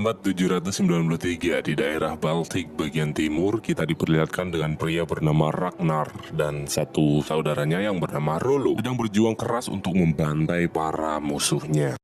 abad 793 di daerah Baltik bagian timur, kita diperlihatkan dengan pria bernama Ragnar dan satu saudaranya yang bernama Rollo sedang berjuang keras untuk membantai para musuhnya.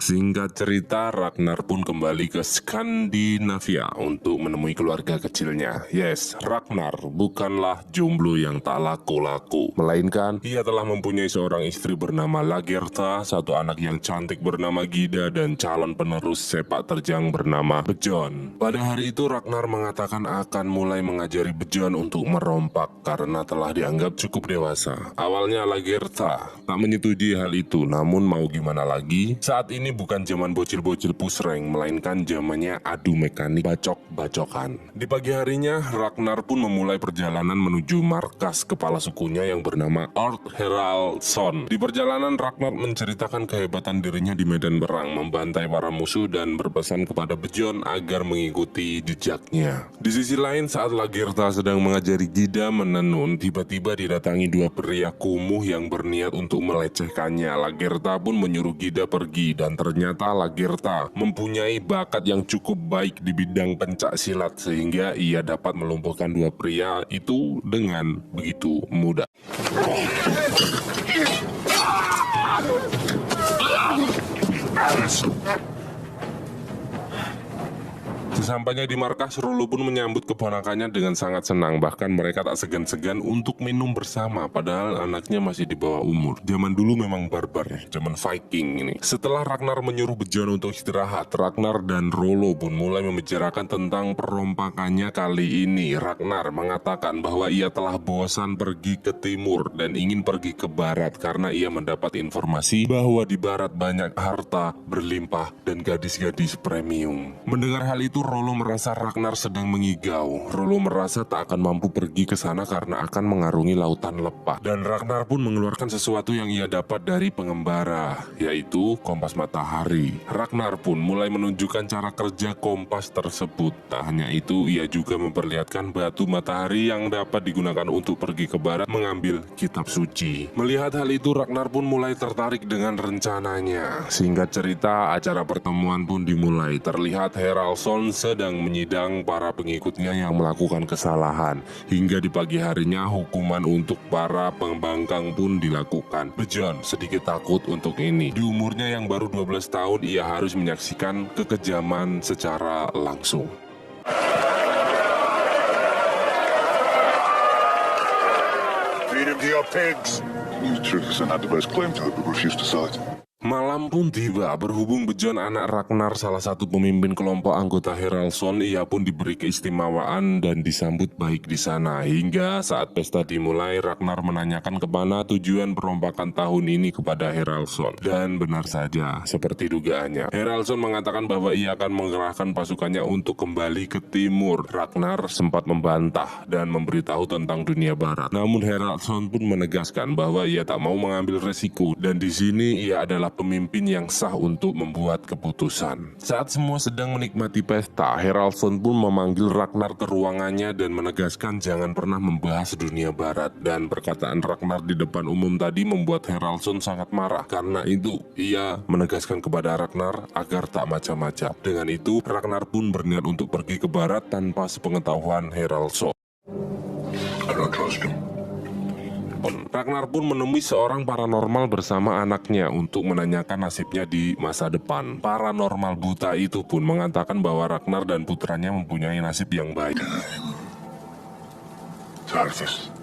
Singkat cerita, Ragnar pun kembali ke Skandinavia untuk menemui keluarga kecilnya. Yes, Ragnar bukanlah jomblo yang tak laku-laku, melainkan ia telah mempunyai seorang istri bernama Lagertha, satu anak yang cantik bernama Gyda, dan calon penerus sepak terjang bernama Bjorn. Pada hari itu Ragnar mengatakan akan mulai mengajari Bjorn untuk merompak karena telah dianggap cukup dewasa. Awalnya Lagertha tak menyetujui hal itu, namun mau gimana lagi, saat ini bukan zaman bocil-bocil push rank, melainkan zamannya adu mekanik bacok-bacokan. Di pagi harinya, Ragnar pun memulai perjalanan menuju markas kepala sukunya yang bernama Ord Haraldsson. Di perjalanan, Ragnar menceritakan kehebatan dirinya di medan perang, membantai para musuh dan berpesan kepada Bjorn agar mengikuti jejaknya. Di sisi lain, saat Lagertha sedang mengajari Gyda menenun, tiba-tiba didatangi dua pria kumuh yang berniat untuk melecehkannya. Lagertha pun menyuruh Gyda pergi, dan ternyata Lagertha mempunyai bakat yang cukup baik di bidang pencak silat sehingga ia dapat melumpuhkan dua pria itu dengan begitu mudah. Sesampainya di markas, Rollo pun menyambut keponakannya dengan sangat senang. Bahkan mereka tak segan-segan untuk minum bersama, padahal anaknya masih di bawah umur. Zaman dulu memang barbar ya, zaman Viking ini. Setelah Ragnar menyuruh Bjorn untuk istirahat, Ragnar dan Rollo pun mulai membicarakan tentang perompakannya kali ini. Ragnar mengatakan bahwa ia telah bosan pergi ke timur dan ingin pergi ke barat karena ia mendapat informasi bahwa di barat banyak harta berlimpah dan gadis-gadis premium. Mendengar hal itu, Rollo merasa Ragnar sedang mengigau. Rollo merasa tak akan mampu pergi ke sana karena akan mengarungi lautan lepas. Dan Ragnar pun mengeluarkan sesuatu yang ia dapat dari pengembara, yaitu kompas matahari. Ragnar pun mulai menunjukkan cara kerja kompas tersebut. Tak hanya itu, ia juga memperlihatkan batu matahari yang dapat digunakan untuk pergi ke barat mengambil kitab suci. Melihat hal itu, Ragnar pun mulai tertarik dengan rencananya. Singkat cerita, acara pertemuan pun dimulai. Terlihat Haraldsson sedang menyidang para pengikutnya yang melakukan kesalahan. Hingga di pagi harinya, hukuman untuk para pembangkang pun dilakukan. Bjorn sedikit takut untuk ini. Di umurnya yang baru 12 tahun, ia harus menyaksikan kekejaman secara langsung. Feed him to your pigs. The Turks are not the best claim to it, but refuse to sell it. Malam pun tiba. Berhubung Bjorn anak Ragnar salah satu pemimpin kelompok anggota Haraldsson, ia pun diberi keistimewaan dan disambut baik di sana. Hingga saat pesta dimulai, Ragnar menanyakan kemana tujuan perompakan tahun ini kepada Haraldsson. Dan benar saja, seperti dugaannya, Haraldsson mengatakan bahwa ia akan mengerahkan pasukannya untuk kembali ke timur. Ragnar sempat membantah dan memberitahu tentang dunia barat. Namun Haraldsson pun menegaskan bahwa ia tak mau mengambil resiko, dan di sini ia adalah pemimpin yang sah untuk membuat keputusan. Saat semua sedang menikmati pesta, Haraldsson pun memanggil Ragnar ke ruangannya dan menegaskan jangan pernah membahas dunia barat. Dan perkataan Ragnar di depan umum tadi membuat Haraldsson sangat marah. Karena itu, ia menegaskan kepada Ragnar agar tak macam-macam. Dengan itu, Ragnar pun berniat untuk pergi ke barat tanpa sepengetahuan Haraldsson. I don't trust him. pun. Ragnar pun menemui seorang paranormal bersama anaknya untuk menanyakan nasibnya di masa depan. Paranormal buta itu pun mengatakan bahwa Ragnar dan putranya mempunyai nasib yang baik. Tarthus,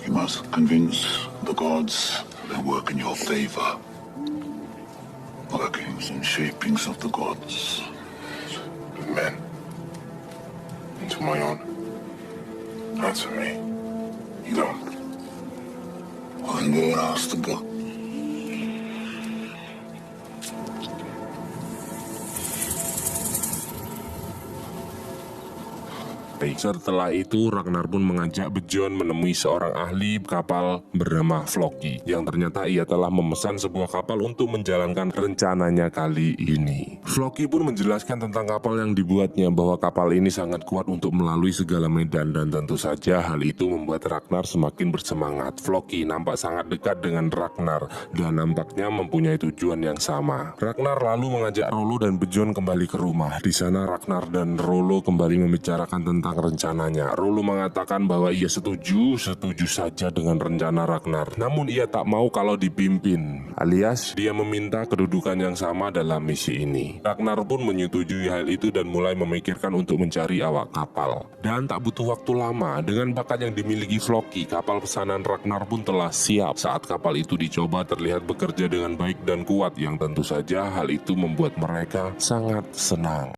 you must convince the gods they work in your favor. Workings and shapings of the gods. Men. Into my own. Answer me. You don't. Well, then go and ask the god. Setelah itu Ragnar pun mengajak Bjorn menemui seorang ahli kapal bernama Floki, yang ternyata ia telah memesan sebuah kapal untuk menjalankan rencananya kali ini. Floki pun menjelaskan tentang kapal yang dibuatnya, bahwa kapal ini sangat kuat untuk melalui segala medan, dan tentu saja hal itu membuat Ragnar semakin bersemangat. Floki nampak sangat dekat dengan Ragnar dan nampaknya mempunyai tujuan yang sama. Ragnar lalu mengajak Rollo dan Bjorn kembali ke rumah. Di sana Ragnar dan Rollo kembali membicarakan tentang rencananya. Rollo mengatakan bahwa ia setuju saja dengan rencana Ragnar, namun ia tak mau kalau dipimpin, alias dia meminta kedudukan yang sama dalam misi ini. Ragnar pun menyetujui hal itu dan mulai memikirkan untuk mencari awak kapal. Dan tak butuh waktu lama, dengan bakat yang dimiliki Floki, kapal pesanan Ragnar pun telah siap. Saat kapal itu dicoba, terlihat bekerja dengan baik dan kuat, yang tentu saja hal itu membuat mereka sangat senang.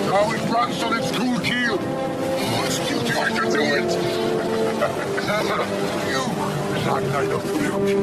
Now it runs on its cool keel. Oh, it's cute. I can do it. You, Black Knight of Fury.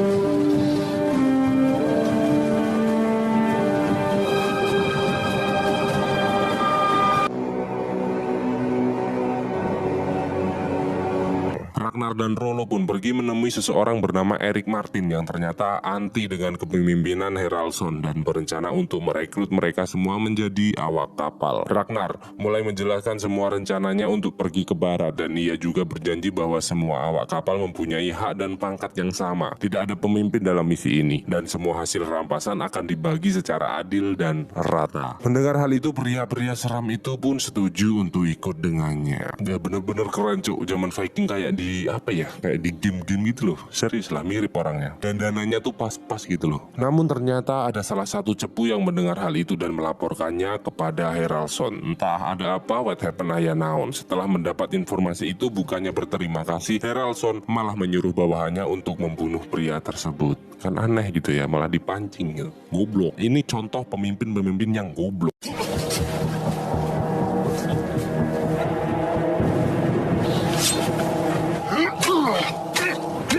Ragnar dan Rollo pun pergi menemui seseorang bernama Erik Martin yang ternyata anti dengan kepemimpinan Haraldsson dan berencana untuk merekrut mereka semua menjadi awak kapal. Ragnar mulai menjelaskan semua rencananya untuk pergi ke barat, dan ia juga berjanji bahwa semua awak kapal mempunyai hak dan pangkat yang sama. Tidak ada pemimpin dalam misi ini, dan semua hasil rampasan akan dibagi secara adil dan rata. Mendengar hal itu, pria-pria seram itu pun setuju untuk ikut dengannya. Dia bener-bener keren cuk, zaman Viking kayak di kayak di game-game gitu loh. Serius lah, mirip orangnya. Dan dananya tuh pas-pas gitu loh. Namun ternyata ada salah satu cepu yang mendengar hal itu dan melaporkannya kepada Haraldsson. Entah ada apa, what happened aya naon. Setelah mendapat informasi itu, bukannya berterima kasih, Haraldsson malah menyuruh bawahannya untuk membunuh pria tersebut. Kan aneh gitu ya, malah dipancing gitu. Goblok. Ini contoh pemimpin-pemimpin yang goblok.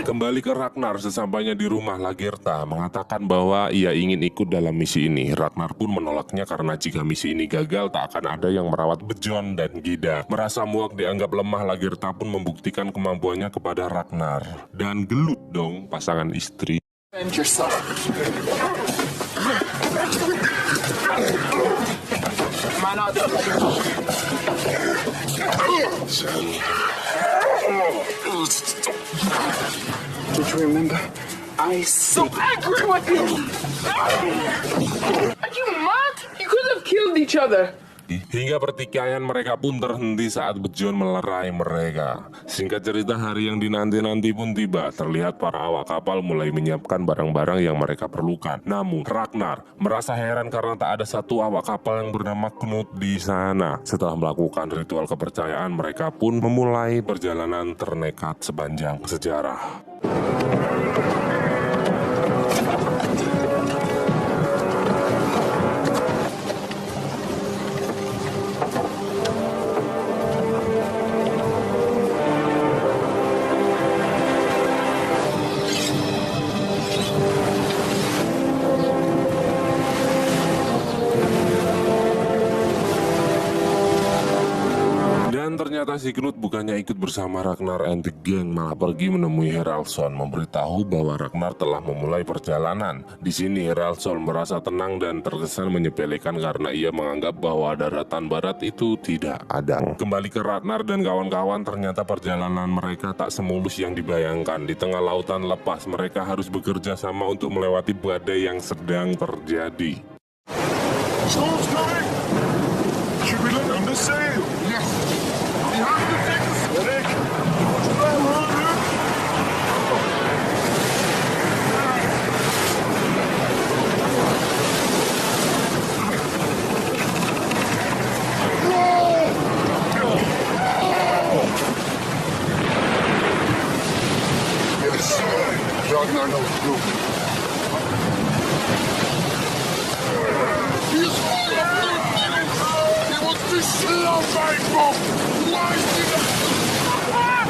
Kembali ke Ragnar, sesampainya di rumah, Lagertha mengatakan bahwa ia ingin ikut dalam misi ini. Ragnar pun menolaknya karena jika misi ini gagal, tak akan ada yang merawat Bjorn dan Gyda. Merasa muak dianggap lemah, Lagertha pun membuktikan kemampuannya kepada Ragnar. Dan gelut dong pasangan istri. Don't you remember? I so angry with you! Are you mad? You could have killed each other. Hingga pertikaian mereka pun terhenti saat Bjorn melerai mereka. Singkat cerita, hari yang dinanti-nanti pun tiba. Terlihat para awak kapal mulai menyiapkan barang-barang yang mereka perlukan. Namun Ragnar merasa heran karena tak ada satu awak kapal yang bernama Knut di sana. Setelah melakukan ritual kepercayaan, mereka pun memulai perjalanan ternekat sepanjang sejarah. Ternyata si Knut bukannya ikut bersama Ragnar and the gang, malah pergi menemui Haraldsson, memberitahu bahwa Ragnar telah memulai perjalanan. Di sini Haraldsson merasa tenang dan terkesan menyepelekan karena ia menganggap bahwa daratan barat itu tidak ada. Kembali ke Ragnar dan kawan-kawan, ternyata perjalanan mereka tak semulus yang dibayangkan. Di tengah lautan lepas, mereka harus bekerja sama untuk melewati badai yang sedang terjadi. Storm's coming! Should we let them to sail? Yes. We have to take the stick. What's that, Luke? Yes. Ragnar knows Luke. He's full of Luke. He wants to slow my boat. Why did I...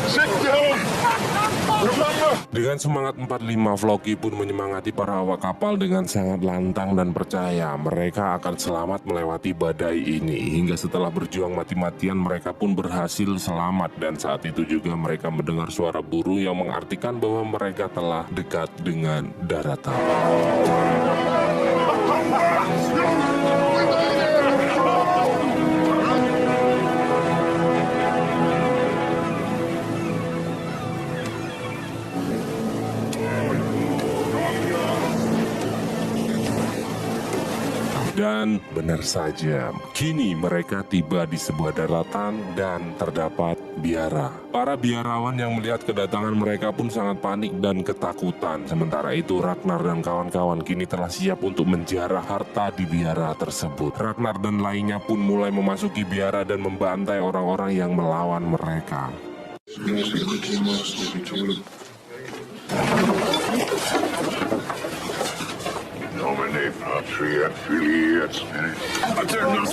Sit down. Remember. Dengan semangat 45, Floki pun menyemangati para awak kapal dengan sangat lantang dan percaya mereka akan selamat melewati badai ini. Hingga setelah berjuang mati-matian mereka pun berhasil selamat, dan saat itu juga mereka mendengar suara burung yang mengartikan bahwa mereka telah dekat dengan daratan. Dan benar saja, kini mereka tiba di sebuah daratan dan terdapat biara. Para biarawan yang melihat kedatangan mereka pun sangat panik dan ketakutan. Sementara itu Ragnar dan kawan-kawan kini telah siap untuk menjarah harta di biara tersebut. Ragnar dan lainnya pun mulai memasuki biara dan membantai orang-orang yang melawan mereka. Nomine Patria Filii et Spiritus.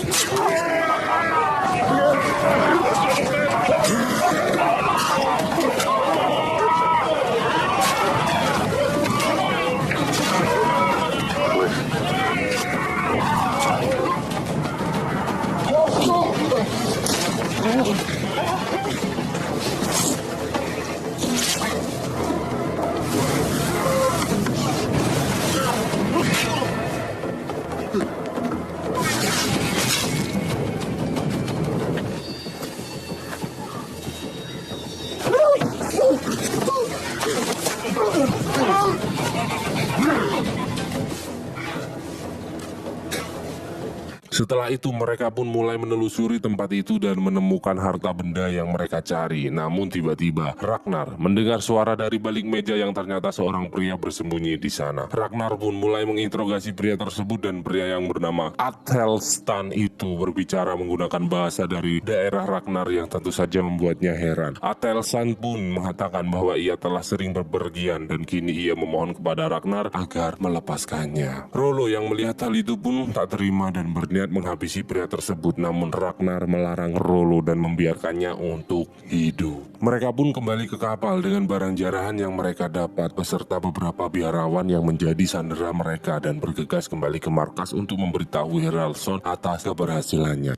Setelah itu mereka pun mulai menelusuri tempat itu dan menemukan harta benda yang mereka cari. Namun tiba-tiba Ragnar mendengar suara dari balik meja yang ternyata seorang pria bersembunyi di sana. Ragnar pun mulai menginterogasi pria tersebut, dan pria yang bernama Athelstan itu berbicara menggunakan bahasa dari daerah Ragnar yang tentu saja membuatnya heran. Athelstan pun mengatakan bahwa ia telah sering berpergian dan kini ia memohon kepada Ragnar agar melepaskannya. Rollo yang melihat hal itu pun tak terima dan berniat menghabisi pria tersebut, namun Ragnar melarang Rollo dan membiarkannya untuk hidup. Mereka pun kembali ke kapal dengan barang jarahan yang mereka dapat beserta beberapa biarawan yang menjadi sandera mereka, dan bergegas kembali ke markas untuk memberitahu Haraldsson atas keberhasilannya.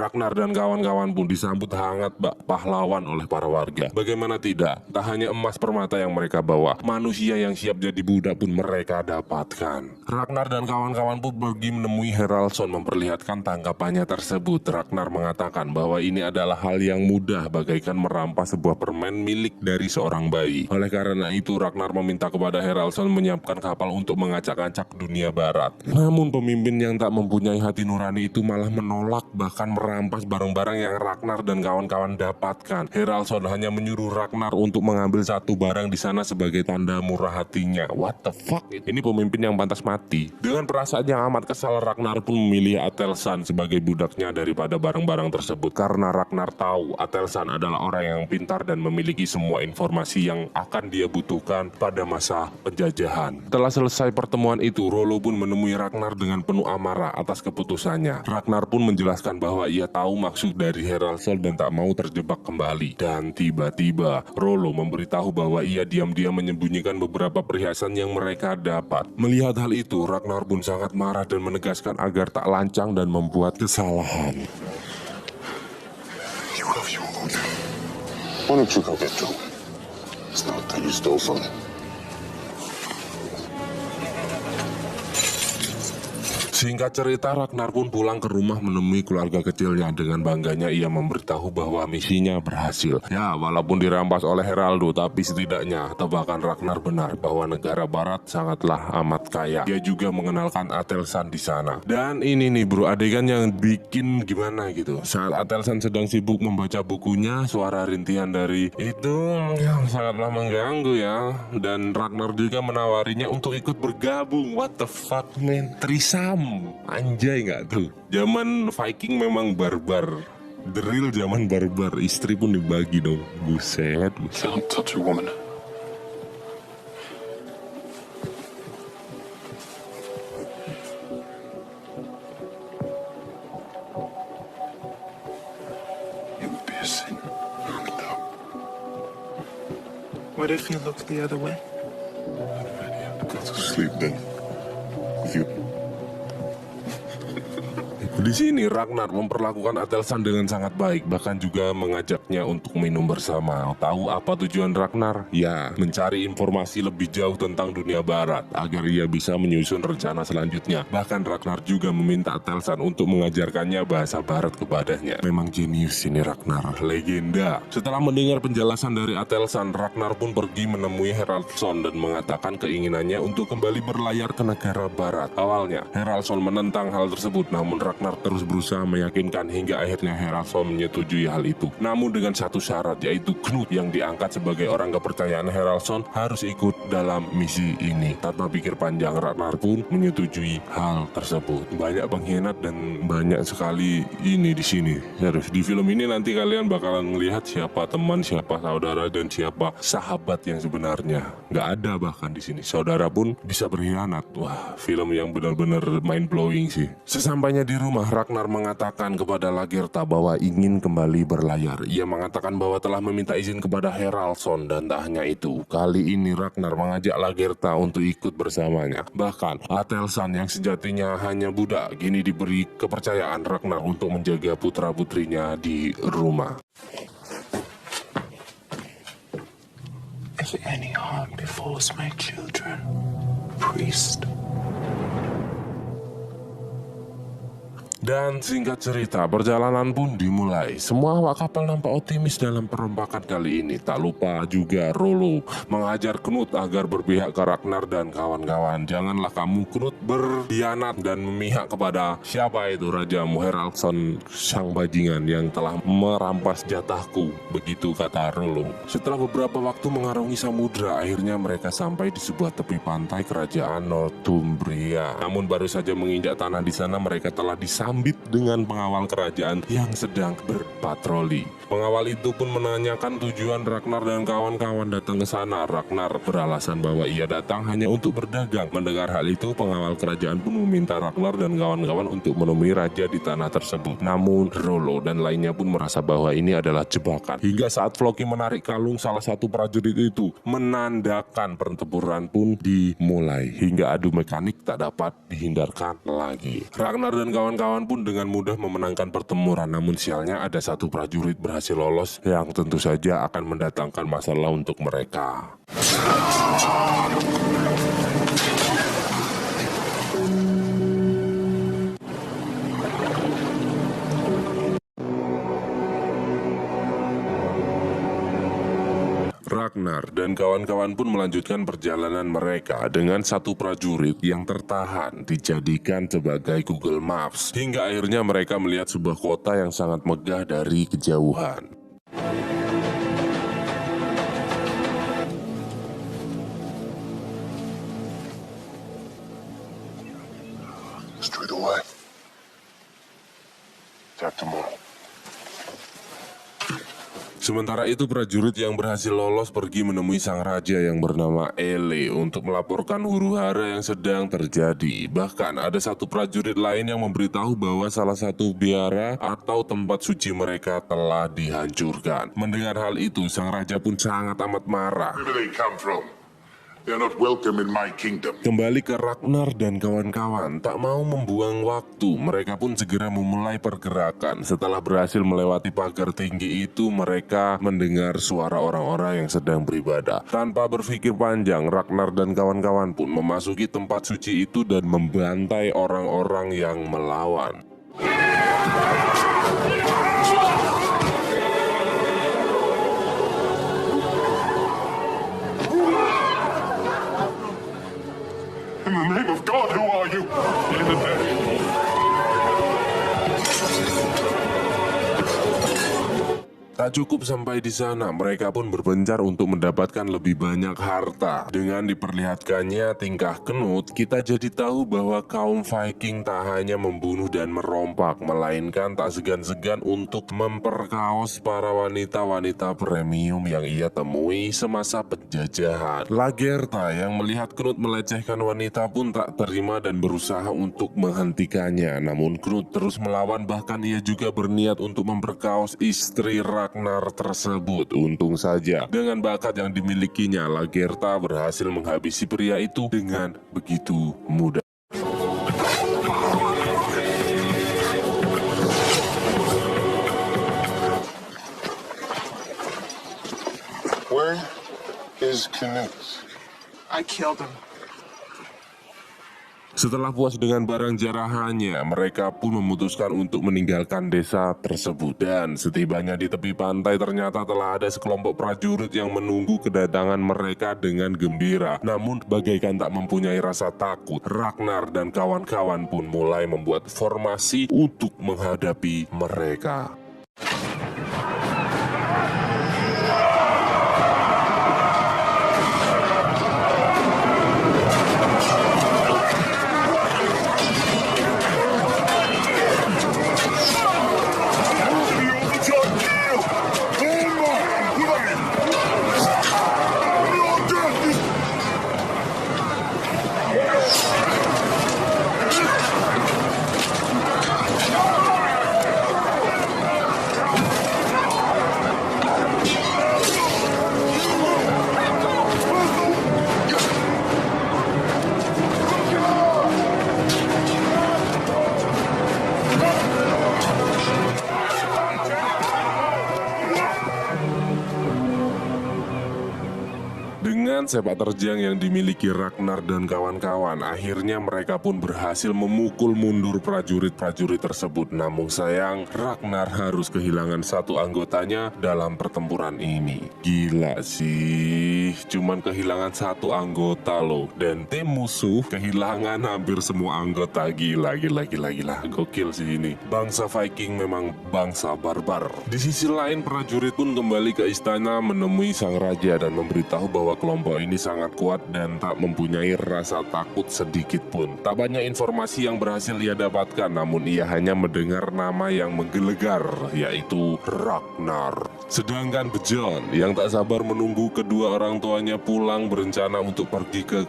Ragnar dan kawan-kawan pun disambut hangat bak pahlawan oleh para warga. Bagaimana tidak, tak hanya emas permata yang mereka bawa, manusia yang siap jadi budak pun mereka dapatkan. Ragnar dan kawan-kawan pun pergi menemui Haraldsson memperlihatkan tangkapannya tersebut. Ragnar mengatakan bahwa ini adalah hal yang mudah, bagaikan merampas sebuah permen milik dari seorang bayi. Oleh karena itu Ragnar meminta kepada Haraldsson menyiapkan kapal untuk mengacak-acak dunia barat. Namun pemimpin yang tak mempunyai hati nurani itu malah menolak, bahkan merampas barang-barang yang Ragnar dan kawan-kawan dapatkan. Haraldsson hanya menyuruh Ragnar untuk mengambil satu barang di sana sebagai tanda murah hatinya. What the fuck? Ini pemimpin yang pantas mati. Dengan perasaan yang amat kesal, Ragnar pun memilih Athelstan sebagai budaknya daripada barang-barang tersebut, karena Ragnar tahu Athelstan adalah orang yang pintar dan memiliki semua informasi yang akan dia butuhkan pada masa penjajahan. Setelah selesai pertemuan itu, Rollo pun menemui Ragnar dengan penuh amarah atas keputusannya. Ragnar pun menjelaskan bahwa ia tahu maksud dari Haraldsson dan tak mau terjebak kembali. Dan tiba-tiba Rollo memberitahu bahwa ia diam-diam menyembunyikan beberapa perhiasan yang mereka dapat. Melihat hal itu, Ragnar pun sangat marah dan menegaskan agar tak lancang dan membuat kesalahan. You have your own. Why don't you go get to him? It's not that you stole from him. Singkat cerita, Ragnar pun pulang ke rumah menemui keluarga kecilnya. Dengan bangganya ia memberitahu bahwa misinya berhasil. Ya, walaupun dirampas oleh Heraldo, tapi setidaknya tebakan Ragnar benar bahwa negara barat sangatlah amat kaya. Dia juga mengenalkan Atelsan di sana. Dan ini nih bro, adegan yang bikin gimana gitu. Saat Atelsan sedang sibuk membaca bukunya, suara rintihan dari itu yang sangatlah mengganggu ya. Dan Ragnar juga menawarinya untuk ikut bergabung. What the fuck man, trisam. Anjay nggak tuh? Zaman Viking memang barbar. The real zaman barbar. Istri pun dibagi dong. Buset, buset. Don't touch a woman. It would be a sin. No. What if you look the other way? Go to sleep then. With you. Di sini Ragnar memperlakukan Atelsan dengan sangat baik, bahkan juga mengajaknya untuk minum bersama. Tahu apa tujuan Ragnar? Ya, mencari informasi lebih jauh tentang dunia barat agar ia bisa menyusun rencana selanjutnya. Bahkan Ragnar juga meminta Atelsan untuk mengajarkannya bahasa barat kepadanya. Memang jenius ini Ragnar, legenda. Setelah mendengar penjelasan dari Atelsan, Ragnar pun pergi menemui Haraldsson dan mengatakan keinginannya untuk kembali berlayar ke negara barat. Awalnya, Haraldsson menentang hal tersebut, namun Ragnar terus berusaha meyakinkan hingga akhirnya Haraldsson menyetujui hal itu. Namun dengan satu syarat, yaitu Knut yang diangkat sebagai orang kepercayaan Haraldsson harus ikut dalam misi ini. Tanpa pikir panjang, Ragnar pun menyetujui hal tersebut. Banyak pengkhianat dan banyak sekali ini di sini. Serius, di film ini nanti kalian bakalan melihat siapa teman, siapa saudara, dan siapa sahabat yang sebenarnya. Nggak ada bahkan di sini. Saudara pun bisa berkhianat. Wah, film yang benar-benar mind blowing sih. Sesampainya di rumah, Ragnar mengatakan kepada Lagertha bahwa ingin kembali berlayar. Ia mengatakan bahwa telah meminta izin kepada Haraldsson, dan tak hanya itu, kali ini Ragnar mengajak Lagertha untuk ikut bersamanya. Bahkan Atelsan yang sejatinya hanya budak kini diberi kepercayaan Ragnar untuk menjaga putra-putrinya di rumah. If any harm befalls my children, priest. Dan singkat cerita, perjalanan pun dimulai. Semua awak kapal nampak optimis dalam perombakan kali ini. Tak lupa juga Rollo mengajar Knut agar berpihak ke Ragnar dan kawan-kawan. Janganlah kamu Knut berkhianat dan memihak kepada siapa itu rajamu Haraldsson sang bajingan yang telah merampas jatahku. Begitu kata Rollo. Setelah beberapa waktu mengarungi samudra, akhirnya mereka sampai di sebuah tepi pantai kerajaan Northumbria. Namun baru saja menginjak tanah di sana, mereka telah disambit dengan pengawal kerajaan yang sedang berpatroli. Pengawal itu pun menanyakan tujuan Ragnar dan kawan-kawan datang ke sana. Ragnar beralasan bahwa ia datang hanya untuk berdagang. Mendengar hal itu, pengawal kerajaan pun meminta Ragnar dan kawan-kawan untuk menemui raja di tanah tersebut. Namun Rollo dan lainnya pun merasa bahwa ini adalah jebakan. Hingga saat Floki menarik kalung salah satu prajurit itu, menandakan pertempuran pun dimulai. Hingga adu mekanik tak dapat dihindarkan lagi. Ragnar dan kawan-kawan pun dengan mudah memenangkan pertempuran. Namun sialnya ada satu prajurit berhasil lolos yang tentu saja akan mendatangkan masalah untuk mereka. Ragnar dan kawan-kawan pun melanjutkan perjalanan mereka dengan satu prajurit yang tertahan dijadikan sebagai Google Maps. Hingga akhirnya mereka melihat sebuah kota yang sangat megah dari kejauhan. Straight away. Attack tomorrow. Sementara itu prajurit yang berhasil lolos pergi menemui sang raja yang bernama Ele untuk melaporkan huru-hara yang sedang terjadi. Bahkan ada satu prajurit lain yang memberitahu bahwa salah satu biara atau tempat suci mereka telah dihancurkan. Mendengar hal itu, sang raja pun sangat amat marah. Where do they come from? They're not welcome in my kingdom. Kembali ke Ragnar dan kawan-kawan, tak mau membuang waktu, mereka pun segera memulai pergerakan. Setelah berhasil melewati pagar tinggi itu, mereka mendengar suara orang-orang yang sedang beribadah. Tanpa berpikir panjang, Ragnar dan kawan-kawan pun memasuki tempat suci itu dan membantai orang-orang yang melawan. In the name of God, who are you? In the name. Tak cukup sampai di sana, mereka pun berpencar untuk mendapatkan lebih banyak harta. Dengan diperlihatkannya tingkah Knut, kita jadi tahu bahwa kaum Viking tak hanya membunuh dan merompak, melainkan tak segan-segan untuk memperkaos para wanita-wanita premium yang ia temui semasa penjajahan. Lagertha yang melihat Knut melecehkan wanita pun tak terima dan berusaha untuk menghentikannya. Namun Knut terus melawan, bahkan ia juga berniat untuk memperkaos istri Ragnar tersebut. Untung saja dengan bakat yang dimilikinya, Lagertha berhasil menghabisi pria itu dengan begitu mudah. Where is Knut? I killed him. Setelah puas dengan barang jarahannya, mereka pun memutuskan untuk meninggalkan desa tersebut. Dan setibanya di tepi pantai, ternyata telah ada sekelompok prajurit yang menunggu kedatangan mereka dengan gembira. Namun bagaikan tak mempunyai rasa takut, Ragnar dan kawan-kawan pun mulai membuat formasi untuk menghadapi mereka. Dengan sepak terjang yang dimiliki Ragnar dan kawan-kawan, akhirnya mereka pun berhasil memukul mundur prajurit-prajurit tersebut. Namun sayang, Ragnar harus kehilangan satu anggotanya dalam pertempuran ini. Gila sih, cuman kehilangan satu anggota loh. Dan tim musuh kehilangan hampir semua anggota. Gila. Gokil sih ini. Bangsa Viking memang bangsa barbar. Di sisi lain, prajurit pun kembali ke istana menemui sang raja dan memberitahu bahwa kelompok ini sangat kuat dan tak mempunyai rasa takut sedikit pun. Tak banyak informasi yang berhasil ia dapatkan, namun ia hanya mendengar nama yang menggelegar, yaitu Ragnar. Sedangkan Bjorn yang tak sabar menunggu kedua orang tuanya pulang berencana untuk pergi ke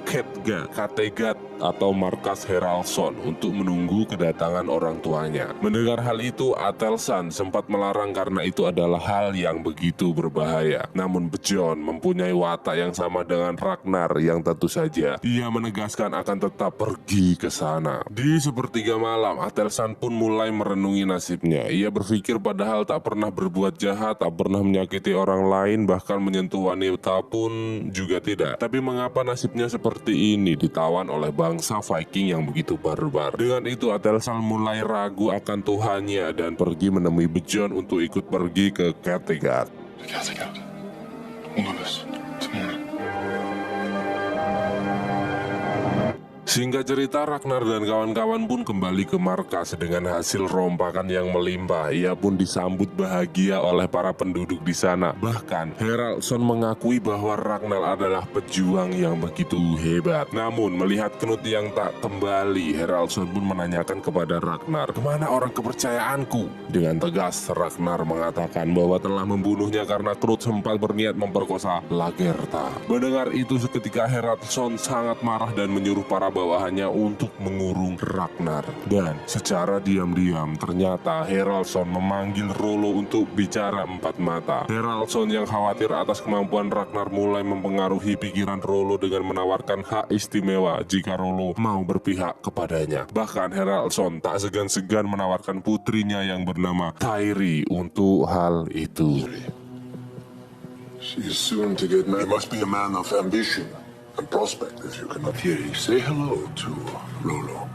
Kattegat atau markas Haraldsson untuk menunggu kedatangan orang tuanya. Mendengar hal itu, Athelstan sempat melarang karena itu adalah hal yang begitu berbahaya. Namun Bjorn mempunyai watak yang sama dengan Ragnar yang tentu saja ia menegaskan akan tetap pergi ke sana. Di sepertiga malam, Athelstan pun mulai merenungi nasibnya. Ia berpikir padahal tak pernah berbuat jahat, tak pernah menyakiti orang lain, bahkan menyentuh wanita pun juga tidak. Tapi mengapa nasibnya seperti ini, ditawan oleh bangsa Viking yang begitu barbar? Dengan itu Athelstan mulai ragu akan Tuhannya dan pergi menemui Bjorn untuk ikut pergi ke Kattegat. Kattegat. All of us. Tomorrow. Singkat cerita, Ragnar dan kawan-kawan pun kembali ke markas dengan hasil rompakan yang melimpah. Ia pun disambut bahagia oleh para penduduk di sana. Bahkan Haraldsson mengakui bahwa Ragnar adalah pejuang yang begitu hebat. Namun melihat Knut yang tak kembali, Haraldsson pun menanyakan kepada Ragnar, "Kemana orang kepercayaanku?" Dengan tegas Ragnar mengatakan bahwa telah membunuhnya karena Knut sempat berniat memperkosa Lagertha. Mendengar itu seketika Haraldsson sangat marah dan menyuruh para bawahannya untuk mengurung Ragnar. Dan secara diam-diam ternyata Haraldson memanggil Rollo untuk bicara empat mata. Haraldson yang khawatir atas kemampuan Ragnar mulai mempengaruhi pikiran Rollo dengan menawarkan hak istimewa jika Rollo mau berpihak kepadanya. Bahkan Haraldson tak segan-segan menawarkan putrinya yang bernama Tairi untuk hal itu. She's soon to get married. You must be a man of ambition and prospect if you cannot hear. Say hello to Rollo.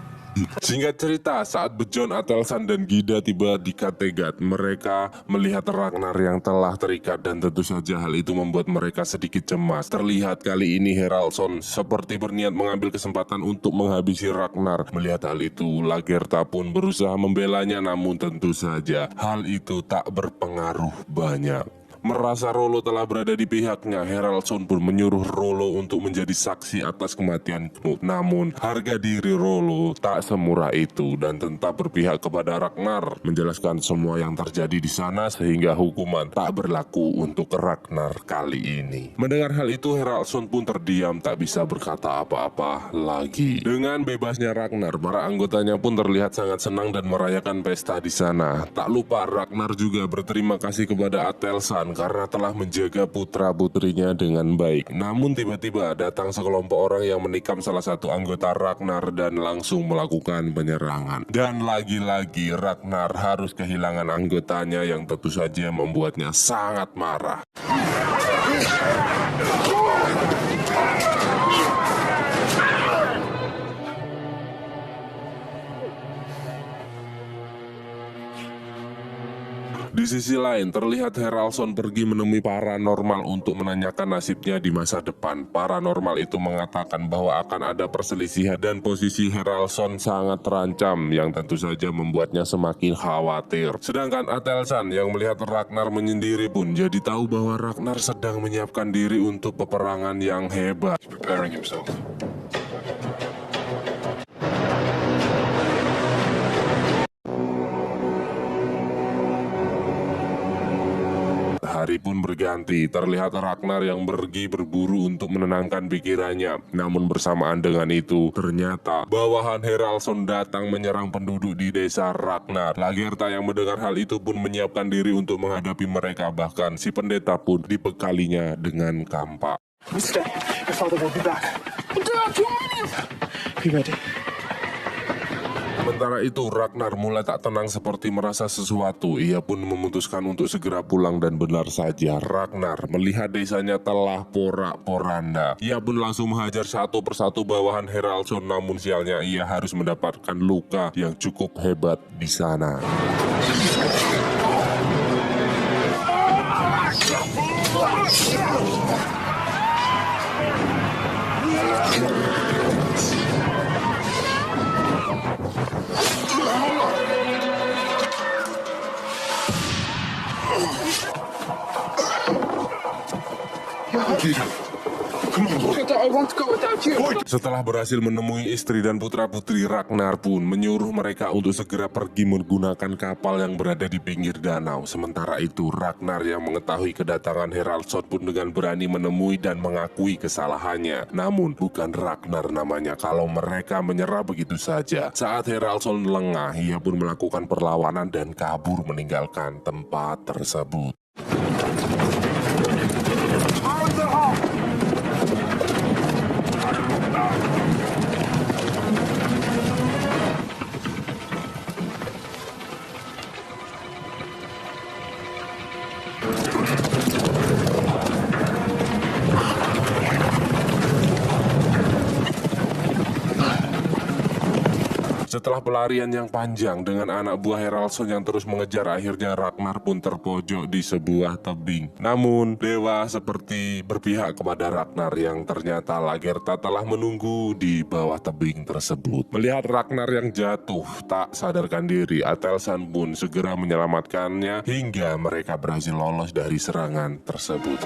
Singkat cerita, saat Bjorn, Atelsan, dan Gyda tiba di Kattegat, mereka melihat Ragnar yang telah terikat dan tentu saja hal itu membuat mereka sedikit cemas. Terlihat kali ini Haraldson seperti berniat mengambil kesempatan untuk menghabisi Ragnar. Melihat hal itu, Lagertha pun berusaha membelanya, namun tentu saja hal itu tak berpengaruh banyak. Merasa Rollo telah berada di pihaknya, Haraldson pun menyuruh Rollo untuk menjadi saksi atas kematian Knut. Namun, harga diri Rollo tak semurah itu dan tetap berpihak kepada Ragnar, menjelaskan semua yang terjadi di sana sehingga hukuman tak berlaku untuk Ragnar kali ini. Mendengar hal itu, Haraldson pun terdiam, tak bisa berkata apa-apa lagi. Dengan bebasnya Ragnar, para anggotanya pun terlihat sangat senang dan merayakan pesta di sana. Tak lupa Ragnar juga berterima kasih kepada Atelsan karena telah menjaga putra-putrinya dengan baik. Namun tiba-tiba datang sekelompok orang yang menikam salah satu anggota Ragnar dan langsung melakukan penyerangan. Dan lagi-lagi Ragnar harus kehilangan anggotanya yang tentu saja membuatnya sangat marah. Di sisi lain, terlihat Haraldson pergi menemui paranormal untuk menanyakan nasibnya di masa depan. Paranormal itu mengatakan bahwa akan ada perselisihan dan posisi Haraldson sangat terancam, yang tentu saja membuatnya semakin khawatir. Sedangkan Atelsan yang melihat Ragnar menyendiri pun jadi tahu bahwa Ragnar sedang menyiapkan diri untuk peperangan yang hebat. He's preparing himself. Hari pun berganti, terlihat Ragnar yang pergi berburu untuk menenangkan pikirannya. Namun bersamaan dengan itu, ternyata bawahan Haraldson datang menyerang penduduk di desa Ragnar. Lagertha yang mendengar hal itu pun menyiapkan diri untuk menghadapi mereka. Bahkan si pendeta pun dibekalinya dengan kampak. Mister, your father will be back. Be ready. Sementara itu Ragnar mulai tak tenang seperti merasa sesuatu. Ia pun memutuskan untuk segera pulang dan benar saja Ragnar melihat desanya telah porak-poranda. Ia pun langsung menghajar satu persatu bawahan Haraldson, namun sialnya ia harus mendapatkan luka yang cukup hebat di sana. I won't go without you. Setelah berhasil menemui istri dan putra-putri, Ragnar pun menyuruh mereka untuk segera pergi menggunakan kapal yang berada di pinggir danau. Sementara itu Ragnar yang mengetahui kedatangan Haraldson pun dengan berani menemui dan mengakui kesalahannya. Namun bukan Ragnar namanya kalau mereka menyerah begitu saja. Saat Haraldson lengah, ia pun melakukan perlawanan dan kabur meninggalkan tempat tersebut. Setelah pelarian yang panjang dengan anak buah Haraldson yang terus mengejar, akhirnya Ragnar pun terpojok di sebuah tebing. Namun dewa seperti berpihak kepada Ragnar yang ternyata Lagertha telah menunggu di bawah tebing tersebut. Melihat Ragnar yang jatuh tak sadarkan diri, Atelsan pun segera menyelamatkannya hingga mereka berhasil lolos dari serangan tersebut.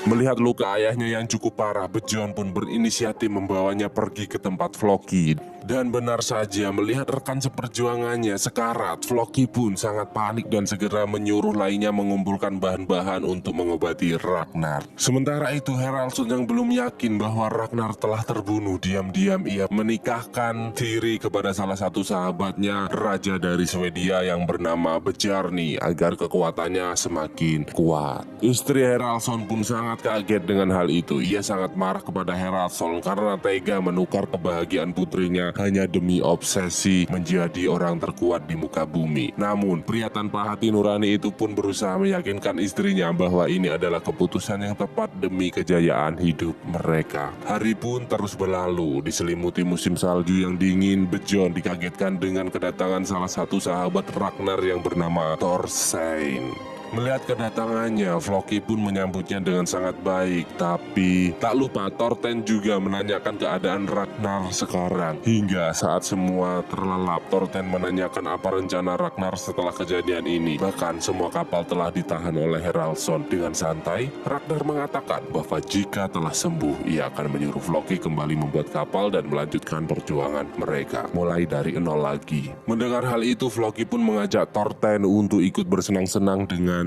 Melihat luka ayahnya yang cukup parah, Bejon pun berinisiatif membawanya pergi ke tempat Floki. Dan benar saja, melihat rekan seperjuangannya sekarat, Floki pun sangat panik dan segera menyuruh lainnya mengumpulkan bahan-bahan untuk mengobati Ragnar. Sementara itu, Haraldsson yang belum yakin bahwa Ragnar telah terbunuh, diam-diam ia menikahkan diri kepada salah satu sahabatnya, raja dari Swedia yang bernama Bjarni, agar kekuatannya semakin kuat. Istri Haraldsson pun sangat kaget dengan hal itu. Ia sangat marah kepada Haraldsson karena tega menukar kebahagiaan putrinya hanya demi obsesi menjadi orang terkuat di muka bumi. Namun, pria tanpa hati nurani itu pun berusaha meyakinkan istrinya bahwa ini adalah keputusan yang tepat demi kejayaan hidup mereka. Hari pun terus berlalu, diselimuti musim salju yang dingin. Bejon dikagetkan dengan kedatangan salah satu sahabat Ragnar yang bernama Thorstein. Melihat kedatangannya, Floki pun menyambutnya dengan sangat baik. Tapi tak lupa Thorstein juga menanyakan keadaan Ragnar sekarang. Hingga saat semua terlelap, Thorstein menanyakan apa rencana Ragnar setelah kejadian ini. Bahkan semua kapal telah ditahan oleh Haraldsson. Dengan santai, Ragnar mengatakan bahwa jika telah sembuh, ia akan menyuruh Floki kembali membuat kapal dan melanjutkan perjuangan mereka mulai dari nol lagi. Mendengar hal itu, Floki pun mengajak Thorstein untuk ikut bersenang-senang dengan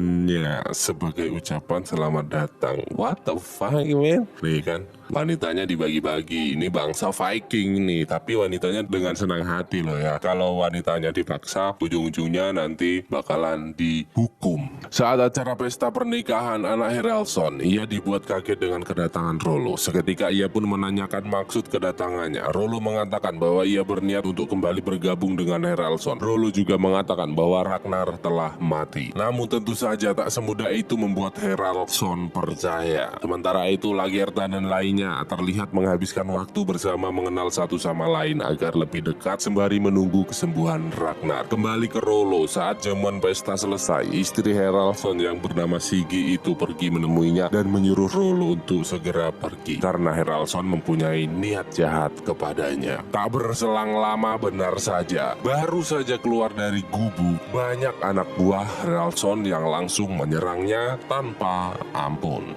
sebagai ucapan selamat datang. What the fuck, man? Nih kan, wanitanya dibagi-bagi. Ini bangsa Viking nih, tapi wanitanya dengan senang hati loh ya. Kalau wanitanya dipaksa, ujung-ujungnya nanti bakalan dihukum. Saat acara pesta pernikahan anak Haraldsson, ia dibuat kaget dengan kedatangan Rollo. Seketika ia pun menanyakan maksud kedatangannya. Rollo mengatakan bahwa ia berniat untuk kembali bergabung dengan Haraldsson. Rollo juga mengatakan bahwa Ragnar telah mati. Namun tentu saja tak semudah itu membuat Haraldsson percaya. Sementara itu, Lagertha dan lainnya terlihat menghabiskan waktu bersama mengenal satu sama lain agar lebih dekat sembari menunggu kesembuhan Ragnar. Kembali ke Rollo, saat jamuan pesta selesai, istri Haraldsson yang bernama Sigi itu pergi menemuinya dan menyuruh Rollo untuk segera pergi karena Haraldsson mempunyai niat jahat kepadanya. Tak berselang lama, benar saja, baru saja keluar dari gubuk, banyak anak buah Haraldsson yang langsung menyerangnya tanpa ampun.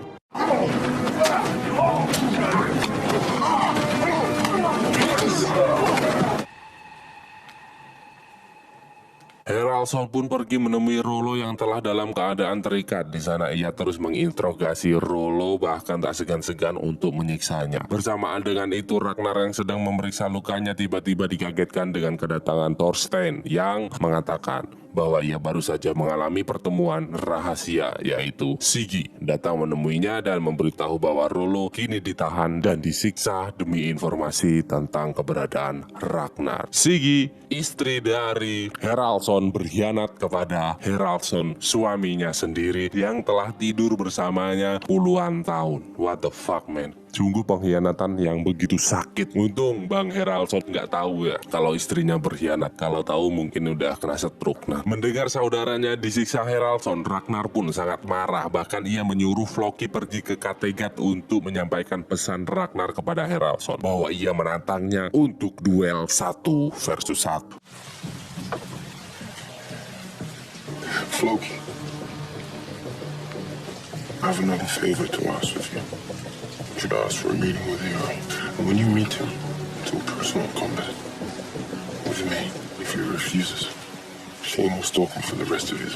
Haraldsson pun pergi menemui Rollo yang telah dalam keadaan terikat. Di sana ia terus menginterogasi Rollo, bahkan tak segan-segan untuk menyiksanya. Bersamaan dengan itu, Ragnar yang sedang memeriksa lukanya tiba-tiba dikagetkan dengan kedatangan Thorstein yang mengatakan bahwa ia baru saja mengalami pertemuan rahasia, yaitu Sigi datang menemuinya dan memberitahu bahwa Rollo kini ditahan dan disiksa demi informasi tentang keberadaan Ragnar. Sigi, istri dari Haraldsson, berkhianat kepada Haraldsson, suaminya sendiri yang telah tidur bersamanya puluhan tahun. What the fuck, man? Sungguh pengkhianatan yang begitu sakit. Untung Bang Haraldsson nggak tahu ya kalau istrinya berkhianat. Kalau tahu mungkin udah kena stroke. Nah, mendengar saudaranya disiksa Haraldsson, Ragnar pun sangat marah. Bahkan ia menyuruh Floki pergi ke Kattegat untuk menyampaikan pesan Ragnar kepada Haraldsson bahwa ia menantangnya untuk duel 1 versus 1. Floki, I have another favor to ask of you. You should ask for a meeting with Hero. And when you meet him, do personal combat with me. If he refuses, Shane will stalk him for the rest of his.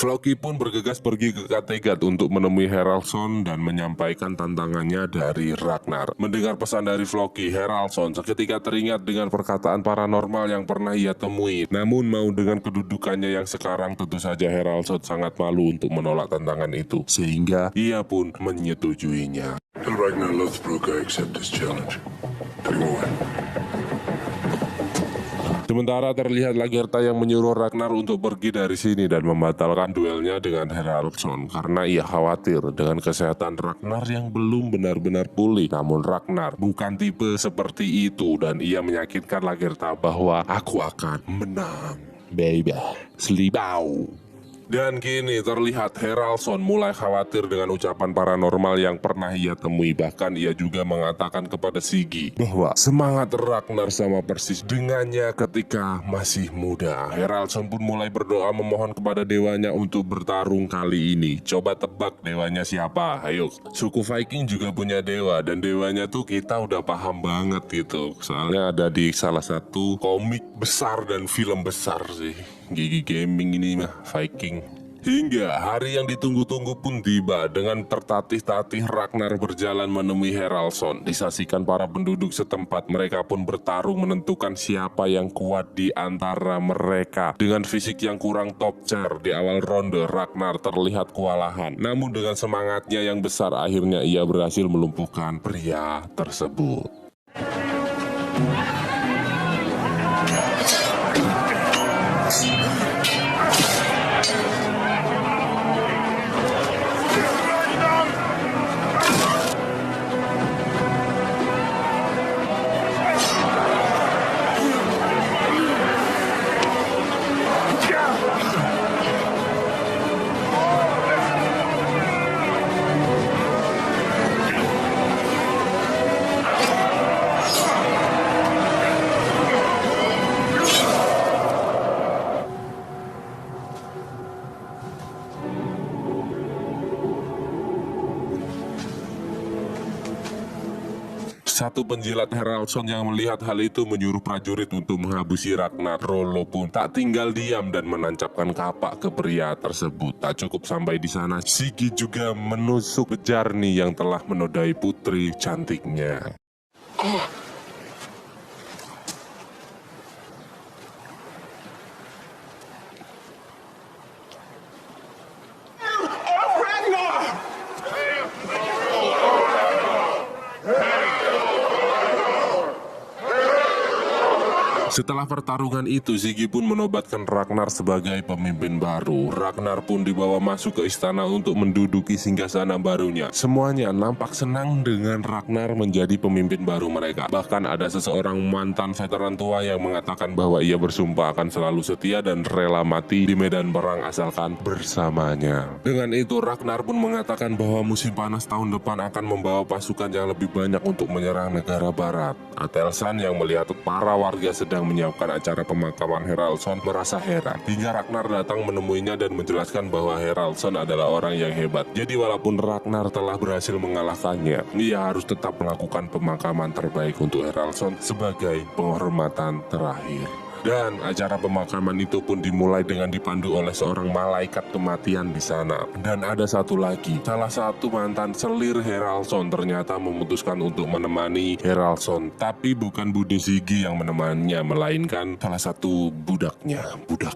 Floki pun bergegas pergi ke Kattegat untuk menemui Haraldsson dan menyampaikan tantangannya dari Ragnar. Mendengar pesan dari Floki, Haraldsson seketika teringat dengan perkataan paranormal yang pernah ia temui. Namun mau dengan kedudukannya yang sekarang, tentu saja Haraldsson sangat malu untuk menolak tantangan itu. Sehingga ia pun menyetujuinya. And Ragnar Lothbrok, I accept this challenge. Take him away. Sementara terlihat Lagertha yang menyuruh Ragnar untuk pergi dari sini dan membatalkan duelnya dengan Haraldsson karena ia khawatir dengan kesehatan Ragnar yang belum benar-benar pulih. Namun Ragnar bukan tipe seperti itu dan ia meyakinkan Lagertha bahwa aku akan menang, baby, selibau. Dan kini terlihat Haraldson mulai khawatir dengan ucapan paranormal yang pernah ia temui. Bahkan ia juga mengatakan kepada Siggy bahwa semangat Ragnar sama persis dengannya ketika masih muda. Haraldson pun mulai berdoa memohon kepada dewanya untuk bertarung kali ini. Coba tebak dewanya siapa? Ayo, suku Viking juga punya dewa, dan dewanya tuh kita udah paham banget gitu. Soalnya ada di salah satu komik besar dan film besar sih. Gigi Gaming ini mah Viking. Hingga hari yang ditunggu-tunggu pun tiba. Dengan tertatih-tatih Ragnar berjalan menemui Haraldson. Disaksikan para penduduk setempat, mereka pun bertarung menentukan siapa yang kuat di antara mereka. Dengan fisik yang kurang top tier, di awal ronde Ragnar terlihat kewalahan. Namun dengan semangatnya yang besar, akhirnya ia berhasil melumpuhkan pria tersebut. Satu penjilat Haraldson yang melihat hal itu menyuruh prajurit untuk menghabusi Ragnar. Rollo pun tak tinggal diam dan menancapkan kapak ke pria tersebut. Tak cukup sampai di sana, Siggy juga menusuk Bjarni yang telah menodai putri cantiknya. Setelah pertarungan itu, Siggy pun menobatkan Ragnar sebagai pemimpin baru. Ragnar pun dibawa masuk ke istana untuk menduduki singgasana barunya. Semuanya nampak senang dengan Ragnar menjadi pemimpin baru mereka. Bahkan ada seseorang mantan veteran tua yang mengatakan bahwa ia bersumpah akan selalu setia dan rela mati di medan perang asalkan bersamanya. Dengan itu, Ragnar pun mengatakan bahwa musim panas tahun depan akan membawa pasukan yang lebih banyak untuk menyerang negara barat. Atelsan yang melihat para warga sedang menyiapkan acara pemakaman Haraldson merasa heran. Hingga Ragnar datang menemuinya dan menjelaskan bahwa Haraldson adalah orang yang hebat. Jadi walaupun Ragnar telah berhasil mengalahkannya, ia harus tetap melakukan pemakaman terbaik untuk Haraldson sebagai penghormatan terakhir. Dan acara pemakaman itu pun dimulai dengan dipandu oleh seorang malaikat kematian di sana. Dan ada satu lagi, salah satu mantan selir Haraldson ternyata memutuskan untuk menemani Haraldson. Tapi bukan Bude Siggy yang menemaninya, melainkan salah satu budaknya, budak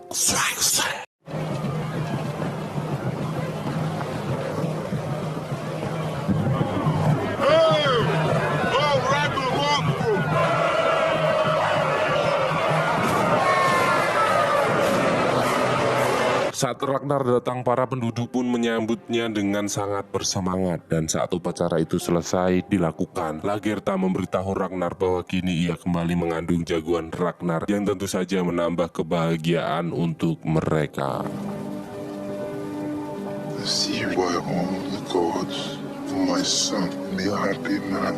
Saat Ragnar datang, para penduduk pun menyambutnya dengan sangat bersemangat. Dan saat upacara itu selesai dilakukan, Lagertha memberitahu Ragnar bahwa kini ia kembali mengandung jagoan Ragnar, yang tentu saja menambah kebahagiaan untuk mereka. See why all the gods, my son, be a happy man.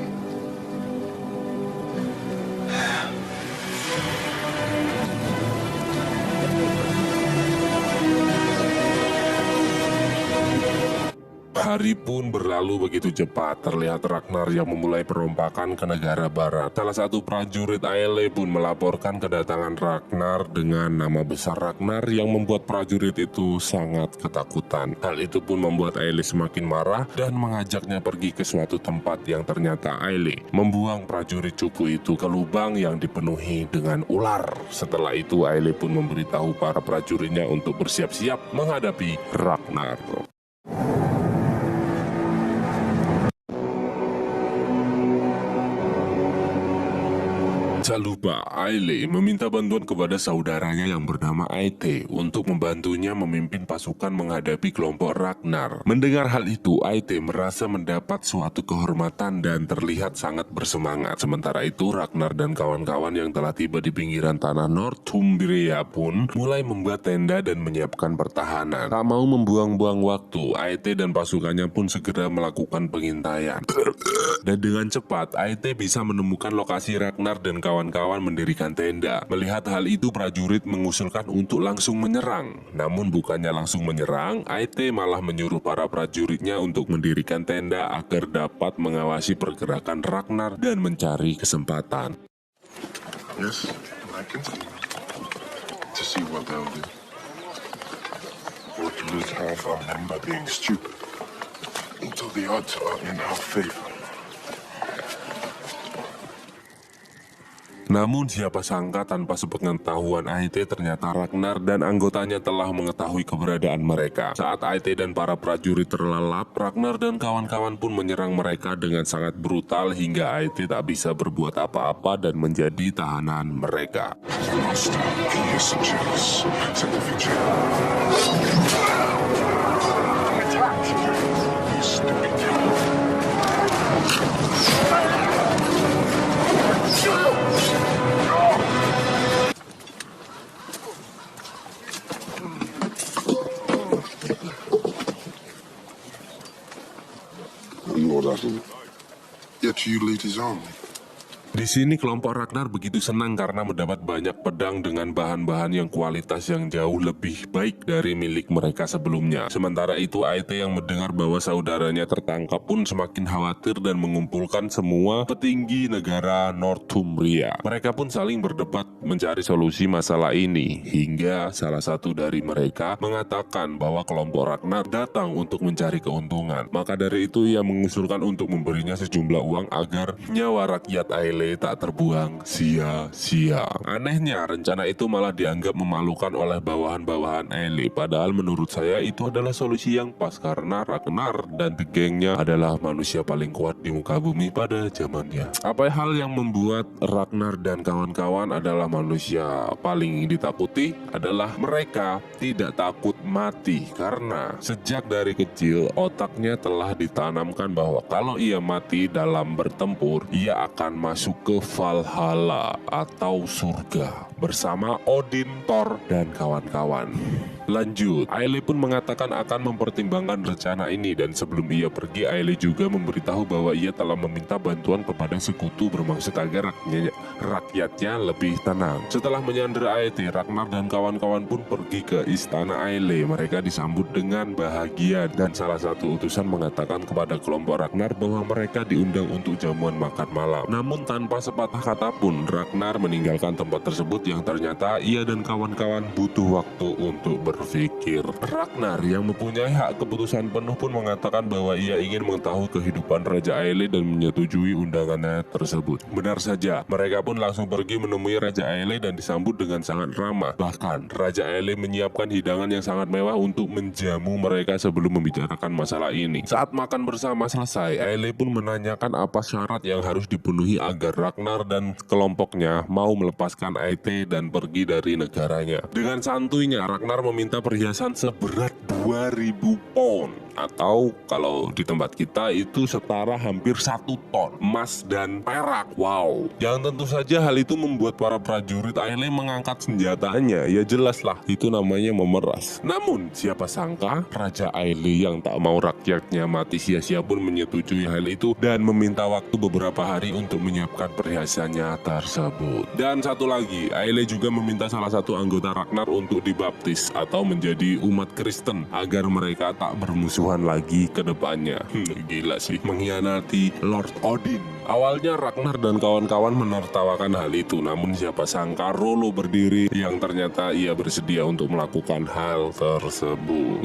Hari pun berlalu begitu cepat. Terlihat Ragnar yang memulai perompakan ke negara barat. Salah satu prajurit Aelle pun melaporkan kedatangan Ragnar dengan nama besar Ragnar, yang membuat prajurit itu sangat ketakutan. Hal itu pun membuat Aelle semakin marah dan mengajaknya pergi ke suatu tempat yang ternyata Aelle membuang prajurit cupu itu ke lubang yang dipenuhi dengan ular. Setelah itu Aelle pun memberitahu para prajuritnya untuk bersiap-siap menghadapi Ragnar. tak lupa, Aile meminta bantuan kepada saudaranya yang bernama Aite untuk membantunya memimpin pasukan menghadapi kelompok Ragnar. Mendengar hal itu, Aite merasa mendapat suatu kehormatan dan terlihat sangat bersemangat. Sementara itu, Ragnar dan kawan-kawan yang telah tiba di pinggiran tanah Northumbria pun mulai membuat tenda dan menyiapkan pertahanan. Tak mau membuang-buang waktu, Aite dan pasukannya pun segera melakukan pengintaian. Dan dengan cepat, Aite bisa menemukan lokasi Ragnar dan kawan-kawan mendirikan tenda. Melihat hal itu, prajurit mengusulkan untuk langsung menyerang. Namun bukannya langsung menyerang, Aite malah menyuruh para prajuritnya untuk mendirikan tenda agar dapat mengawasi pergerakan Ragnar dan mencari kesempatan. Yes, I continue to see what they'll do. Or to lose half our men by being stupid until the odds are in our favor. Namun siapa sangka tanpa sepengetahuan Aite ternyata Ragnar dan anggotanya telah mengetahui keberadaan mereka. Saat Aite dan para prajurit terlelap, Ragnar dan kawan-kawan pun menyerang mereka dengan sangat brutal hingga Aite tak bisa berbuat apa-apa dan menjadi tahanan mereka. Master, peace and justice, sanctification. Attack! You stupid devil. Lord Adam, yet you lead his army. Di sini kelompok Ragnar begitu senang karena mendapat banyak pedang dengan bahan-bahan yang kualitas yang jauh lebih baik dari milik mereka sebelumnya. Sementara itu Aite yang mendengar bahwa saudaranya tertangkap pun semakin khawatir dan mengumpulkan semua petinggi negara Northumbria. Mereka pun saling berdebat mencari solusi masalah ini hingga salah satu dari mereka mengatakan bahwa kelompok Ragnar datang untuk mencari keuntungan. Maka dari itu ia mengusulkan untuk memberinya sejumlah uang agar nyawa rakyat Aile tak terbuang sia-sia. Anehnya, rencana itu malah dianggap memalukan oleh bawahan-bawahan Aile. Padahal menurut saya itu adalah solusi yang pas karena Ragnar dan gengnya adalah manusia paling kuat di muka bumi pada zamannya. Apa hal yang membuat Ragnar dan kawan-kawan adalah manusia paling ditakuti adalah mereka tidak takut mati karena sejak dari kecil otaknya telah ditanamkan bahwa kalau ia mati dalam bertempur, ia akan masuk ke Valhalla atau surga bersama Odin, Thor, dan kawan-kawan. Lanjut, Aile pun mengatakan akan mempertimbangkan rencana ini dan sebelum ia pergi, Aile juga memberitahu bahwa ia telah meminta bantuan kepada sekutu bermaksud agar rakyatnya lebih tenang. Setelah menyandera Aite, Ragnar dan kawan-kawan pun pergi ke istana Aile. Mereka disambut dengan bahagia dan salah satu utusan mengatakan kepada kelompok Ragnar bahwa mereka diundang untuk jamuan makan malam. Namun tanpa sepatah kata pun, Ragnar meninggalkan tempat tersebut yang ternyata ia dan kawan-kawan butuh waktu untuk berpikir. Ragnar yang mempunyai hak keputusan penuh pun mengatakan bahwa ia ingin mengetahui kehidupan Raja Aile dan menyetujui undangannya tersebut. Benar saja, mereka pun langsung pergi menemui Raja Aile dan disambut dengan sangat ramah. Bahkan, Raja Aile menyiapkan hidangan yang sangat mewah untuk menjamu mereka sebelum membicarakan masalah ini. Saat makan bersama selesai, Aile pun menanyakan apa syarat yang harus dipenuhi agar Ragnar dan kelompoknya mau melepaskan Aite dan pergi dari negaranya. Dengan santuinya, Ragnar meminta perhiasan seberat 2000 pound atau kalau di tempat kita itu setara hampir 1 ton emas dan perak. Wow. Yang tentu saja hal itu membuat para prajurit Aile mengangkat senjatanya. Ya jelaslah itu namanya memeras. Namun siapa sangka Raja Aile yang tak mau rakyatnya mati sia-sia pun menyetujui hal itu dan meminta waktu beberapa hari untuk menyiapkan perhiasannya tersebut. Dan satu lagi, Aile juga meminta salah satu anggota Ragnar untuk dibaptis atau menjadi umat Kristen agar mereka tak bermusuhan lagi ke depannya. Gila sih, mengkhianati Lord Odin. Awalnya Ragnar dan kawan-kawan menertawakan hal itu, namun siapa sangka Rollo berdiri yang ternyata ia bersedia untuk melakukan hal tersebut.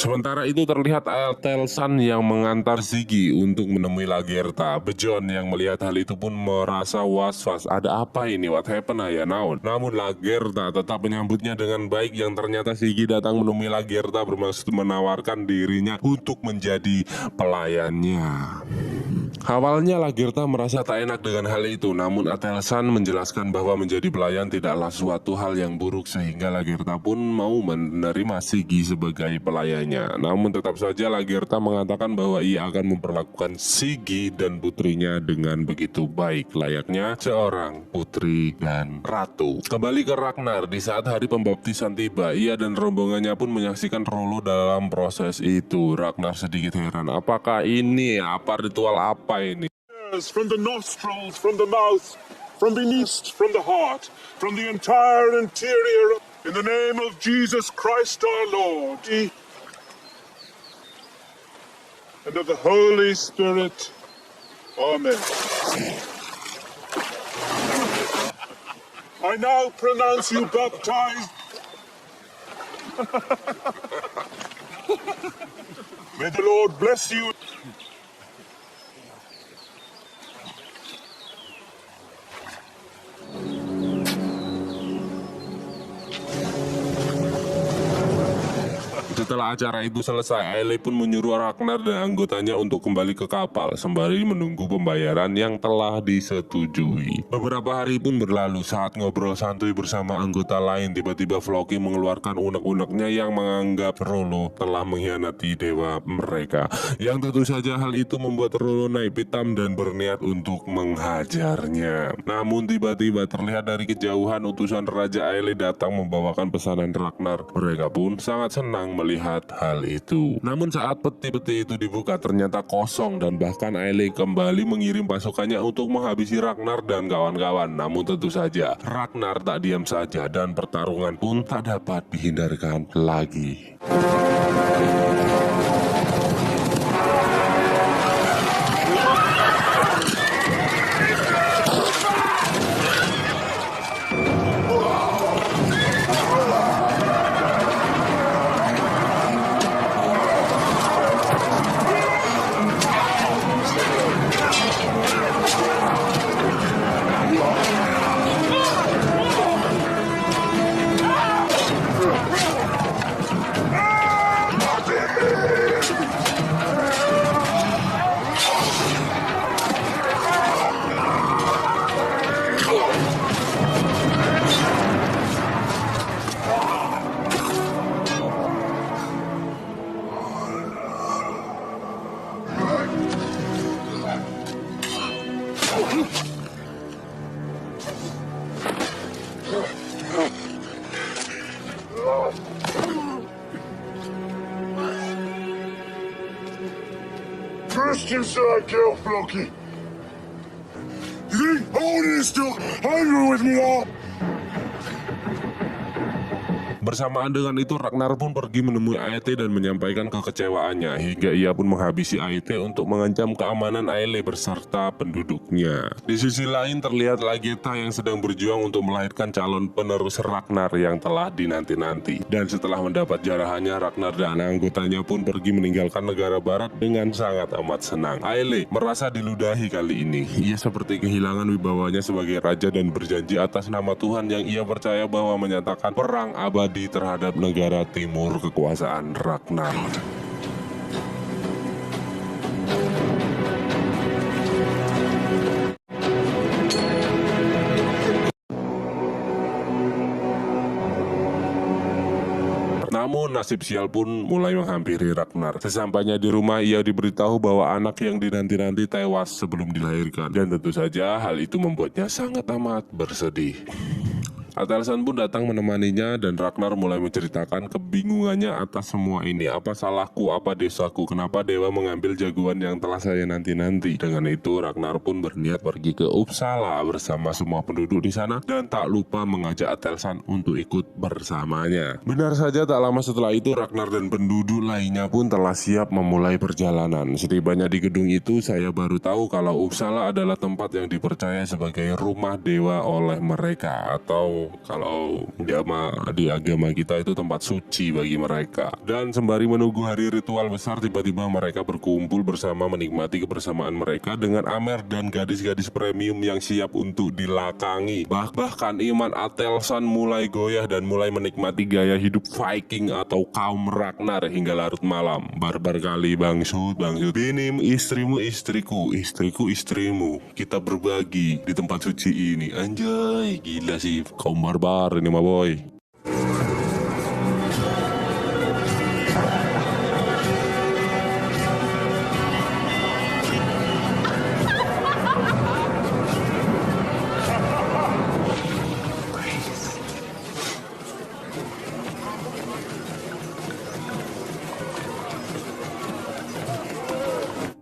Sementara itu terlihat Atelsan yang mengantar Ziggy untuk menemui Lagertha. Bejon yang melihat hal itu pun merasa was-was. Ada apa ini? What happened ya naon? Namun Lagertha tetap menyambutnya dengan baik, yang ternyata Ziggy datang menemui Lagertha bermaksud menawarkan dirinya untuk menjadi pelayannya. Awalnya Lagertha merasa tak enak dengan hal itu, namun Atelsan menjelaskan bahwa menjadi pelayan tidaklah suatu hal yang buruk, sehingga Lagertha pun mau menerima Ziggy sebagai pelayannya. Namun tetap saja Lagertha mengatakan bahwa ia akan memperlakukan Ziggy dan putrinya dengan begitu baik, layaknya seorang putri dan ratu. Kembali ke Ragnar, di saat hari pembaptisan tiba, ia dan rombongannya pun menyaksikan Rollo dalam proses itu. Ragnar sedikit heran, apakah ini ritual apa ini? From the nostrils, from the mouth, from beneath, from the heart, from the entire interior, in the name of Jesus Christ our Lord, and of the Holy Spirit. Amen. I now pronounce you baptized. May the Lord bless you. Setelah acara itu selesai, Aile pun menyuruh Ragnar dan anggotanya untuk kembali ke kapal sembari menunggu pembayaran yang telah disetujui. Beberapa hari pun berlalu. Saat ngobrol santuy bersama anggota lain, tiba-tiba Floki mengeluarkan unek-uneknya yang menganggap Rollo telah mengkhianati dewa mereka. Yang tentu saja hal itu membuat Rollo naik pitam dan berniat untuk menghajarnya. Namun tiba-tiba terlihat dari kejauhan utusan Raja Aile datang membawakan pesanan Ragnar. Mereka pun sangat senang melihat hal itu. Namun saat peti-peti itu dibuka ternyata kosong, dan bahkan Aile kembali mengirim pasukannya untuk menghabisi Ragnar dan kawan-kawan. Namun tentu saja Ragnar tak diam saja dan pertarungan pun tak dapat dihindarkan lagi. First you said I kill Floki. You think Odin is still angry with me now? Bersamaan dengan itu Ragnar pun pergi menemui Aite dan menyampaikan kekecewaannya, hingga ia pun menghabisi Aite untuk mengancam keamanan Aile beserta penduduknya. Di sisi lain terlihat Lagertha yang sedang berjuang untuk melahirkan calon penerus Ragnar yang telah dinanti-nanti. Dan setelah mendapat jarahannya, Ragnar dan anggotanya pun pergi meninggalkan negara barat dengan sangat amat senang. Aile merasa diludahi kali ini. Ia seperti kehilangan wibawanya sebagai raja dan berjanji atas nama Tuhan yang ia percaya bahwa menyatakan perang abadi terhadap negara timur kekuasaan Ragnar. Namun nasib sial pun mulai menghampiri Ragnar. Sesampainya di rumah, ia diberitahu bahwa anak yang dinanti-nanti tewas sebelum dilahirkan. Dan tentu saja hal itu membuatnya sangat amat bersedih. Atelsan pun datang menemaninya dan Ragnar mulai menceritakan kebingungannya atas semua ini. Apa salahku, apa dosaku, kenapa dewa mengambil jagoan yang telah saya nanti-nanti. Dengan itu Ragnar pun berniat pergi ke Uppsala bersama semua penduduk di sana dan tak lupa mengajak Atelsan untuk ikut bersamanya. Benar saja tak lama setelah itu Ragnar dan penduduk lainnya pun telah siap memulai perjalanan. Setibanya di gedung itu saya baru tahu kalau Uppsala adalah tempat yang dipercaya sebagai rumah dewa oleh mereka, atau Kalau di agama kita itu tempat suci bagi mereka. Dan sembari menunggu hari ritual besar, tiba-tiba mereka berkumpul bersama menikmati kebersamaan mereka dengan Amer dan gadis-gadis premium yang siap untuk dilakangi. Bahkan iman Atelsan mulai goyah dan mulai menikmati gaya hidup Viking atau kaum Ragnar hingga larut malam. Barbar kali bangsut. Binim istrimu istriku, istriku istrimu. Kita berbagi di tempat suci ini. Anjay, gila sih kaum barbar ini mah boy.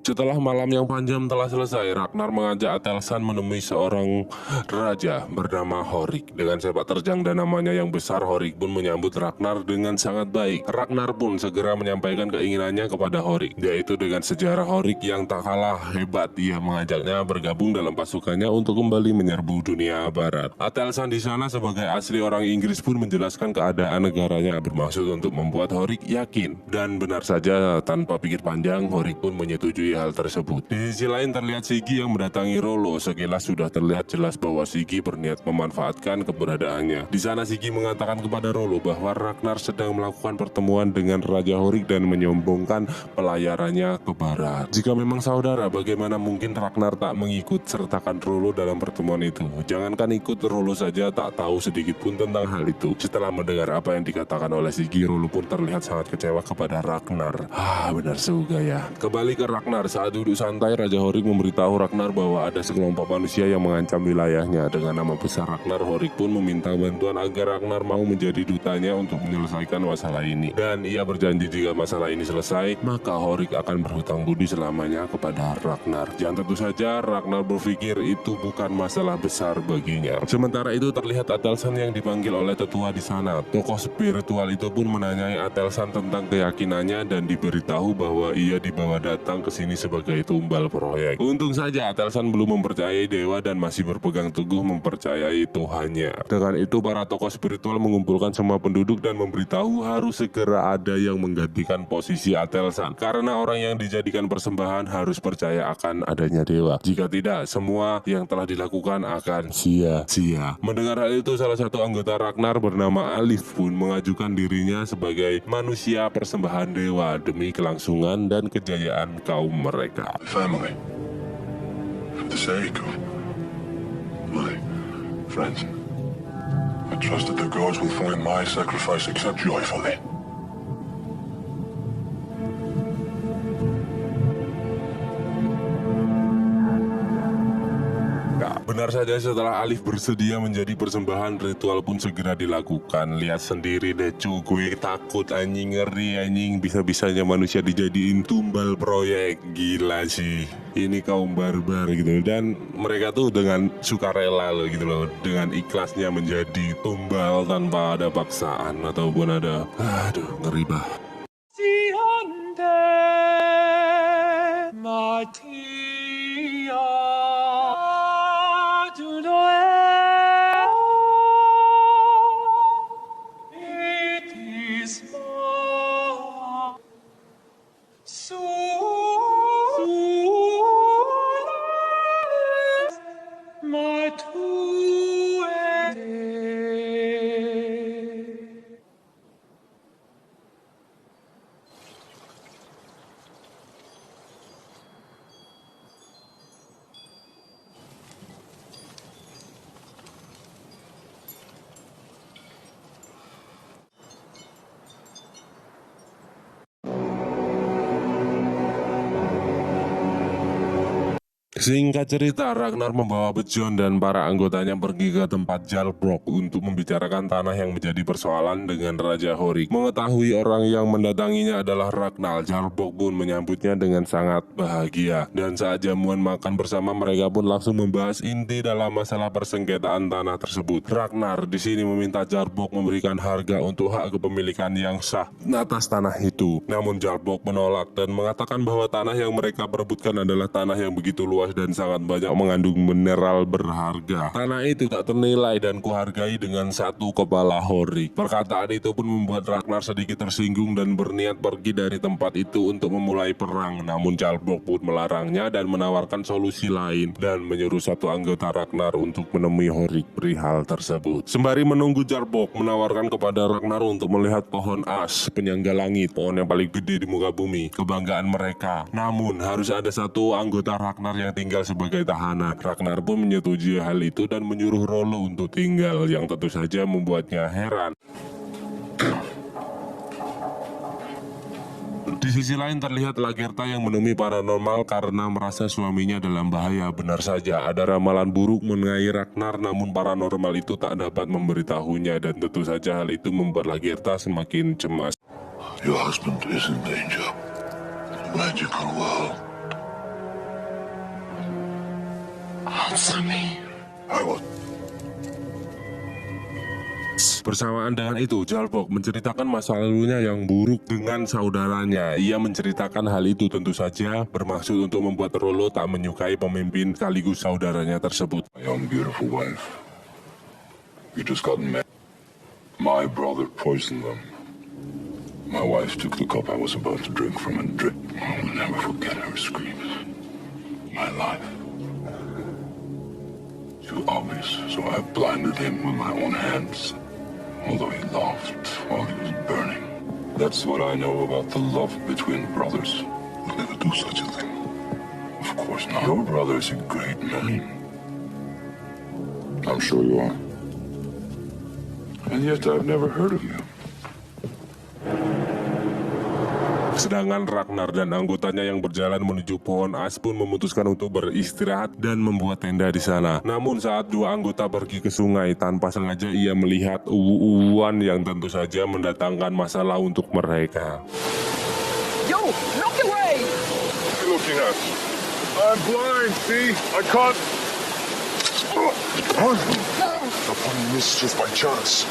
Setelah malam yang panjang telah selesai, Ragnar mengajak Atelsan menemui seorang raja bernama Horik. Dengan sepak terjang dan namanya yang besar, Horik pun menyambut Ragnar dengan sangat baik. Ragnar pun segera menyampaikan keinginannya kepada Horik, yaitu dengan sejarah Horik yang tak kalah hebat. Ia mengajaknya bergabung dalam pasukannya untuk kembali menyerbu dunia barat. Atelsan di sana sebagai asli orang Inggris pun menjelaskan keadaan negaranya, bermaksud untuk membuat Horik yakin. Dan benar saja, tanpa pikir panjang, Horik pun menyetujui hal tersebut. Di sisi lain terlihat Sigi yang mendatangi Rollo. Sekilas sudah terlihat jelas bahwa Sigi berniat memanfaatkan keberadaannya. Di sana Sigi mengatakan kepada Rollo bahwa Ragnar sedang melakukan pertemuan dengan Raja Horik dan menyombongkan pelayarannya ke barat. Jika memang saudara, bagaimana mungkin Ragnar tak mengikut sertakan Rollo dalam pertemuan itu? Jangankan ikut, Rollo saja tak tahu sedikit pun tentang hal itu. Setelah mendengar apa yang dikatakan oleh Sigi, Rollo pun terlihat sangat kecewa kepada Ragnar. Benar juga ya. Kembali ke Ragnar. Saat duduk santai, Raja Horik memberitahu Ragnar bahwa ada sekelompok manusia yang mengancam wilayahnya. Dengan nama besar Ragnar, Horik pun meminta bantuan agar Ragnar mau menjadi dutanya untuk menyelesaikan masalah ini. Dan ia berjanji jika masalah ini selesai, maka Horik akan berhutang budi selamanya kepada Ragnar. Dan tentu saja Ragnar berpikir itu bukan masalah besar baginya. Sementara itu terlihat Atelsan yang dipanggil oleh tetua di sana. Tokoh spiritual itu pun menanyai Atelsan tentang keyakinannya dan diberitahu bahwa ia dibawa datang ke sini sebagai tumbal proyek. Untung saja Atelsan belum mempercayai dewa dan masih berpegang teguh mempercayai Tuhannya. Dengan itu para tokoh spiritual mengumpulkan semua penduduk dan memberitahu harus segera ada yang menggantikan posisi Atelsan. Karena orang yang dijadikan persembahan harus percaya akan adanya dewa. Jika tidak, semua yang telah dilakukan akan sia-sia. Mendengar hal itu, salah satu anggota Ragnar bernama Alif pun mengajukan dirinya sebagai manusia persembahan dewa demi kelangsungan dan kejayaan kaum mereka. Family. For the sake of my friends. I trust that the gods will find my sacrifice accept joyfully. Benar saja, setelah Alif bersedia menjadi persembahan, ritual pun segera dilakukan. Lihat sendiri deh cu, gue takut anjing, ngeri anjing, bisa-bisanya manusia dijadiin tumbal proyek. Gila sih, ini kaum barbar gitu. Dan mereka tuh dengan sukarela loh gitu loh, dengan ikhlasnya menjadi tumbal tanpa ada paksaan ataupun ada, aduh ngeri bah. Singkat cerita, Ragnar membawa Bejon dan para anggotanya pergi ke tempat Jarlbrok untuk membicarakan tanah yang menjadi persoalan dengan Raja Horik. Mengetahui orang yang mendatanginya adalah Ragnar, Jarlbrok pun menyambutnya dengan sangat bahagia. Dan saat jamuan makan bersama, mereka pun langsung membahas inti dalam masalah persengketaan tanah tersebut. Ragnar di sini meminta Jarlbrok memberikan harga untuk hak kepemilikan yang sah atas tanah itu. Namun Jarlbrok menolak dan mengatakan bahwa tanah yang mereka perebutkan adalah tanah yang begitu luas dan sangat banyak mengandung mineral berharga. Tanah itu tak ternilai dan kuhargai dengan 1 kepala horik. Perkataan itu pun membuat Ragnar sedikit tersinggung dan berniat pergi dari tempat itu untuk memulai perang. Namun Jarlbok pun melarangnya dan menawarkan solusi lain dan menyuruh satu anggota Ragnar untuk menemui Horik perihal tersebut. Sembari menunggu, Jarlbok menawarkan kepada Ragnar untuk melihat pohon as, penyangga langit, pohon yang paling gede di muka bumi, kebanggaan mereka. Namun harus ada satu anggota Ragnar yang tinggal sebagai tahanan. Ragnar pun menyetujui hal itu dan menyuruh Rollo untuk tinggal, yang tentu saja membuatnya heran. Di sisi lain terlihat Lagertha yang menemui paranormal karena merasa suaminya dalam bahaya. Benar saja, ada ramalan buruk mengenai Ragnar, namun paranormal itu tak dapat memberitahunya dan tentu saja hal itu membuat Lagertha semakin cemas. Your husband is in danger. Magical world. Answer me. I will. Bersamaan dengan itu, Jarlbok menceritakan masa lalunya yang buruk dengan saudaranya. Ia menceritakan hal itu tentu saja bermaksud untuk membuat Rollo tak menyukai pemimpin sekaligus saudaranya tersebut. My young beautiful wife. We just got married. My brother poisoned them. My wife took the cup I was about to drink from and drank. I will never forget her screams. My life. Too obvious, so I blinded him with my own hands. Although he laughed while he was burning. That's what I know about the love between brothers. We'll never do such a thing. Of course not. Your brother is a great man. I'm sure you are. And yet I've never heard of you. Sedangkan Ragnar dan anggotanya yang berjalan menuju pohon as pun memutuskan untuk beristirahat dan membuat tenda di sana. Namun saat dua anggota pergi ke sungai, tanpa sengaja ia melihat uwu-uwuan yang tentu saja mendatangkan masalah untuk mereka. Yo, look away! What are you looking at? I'm blind, see? I can't. Upon mischief by chance.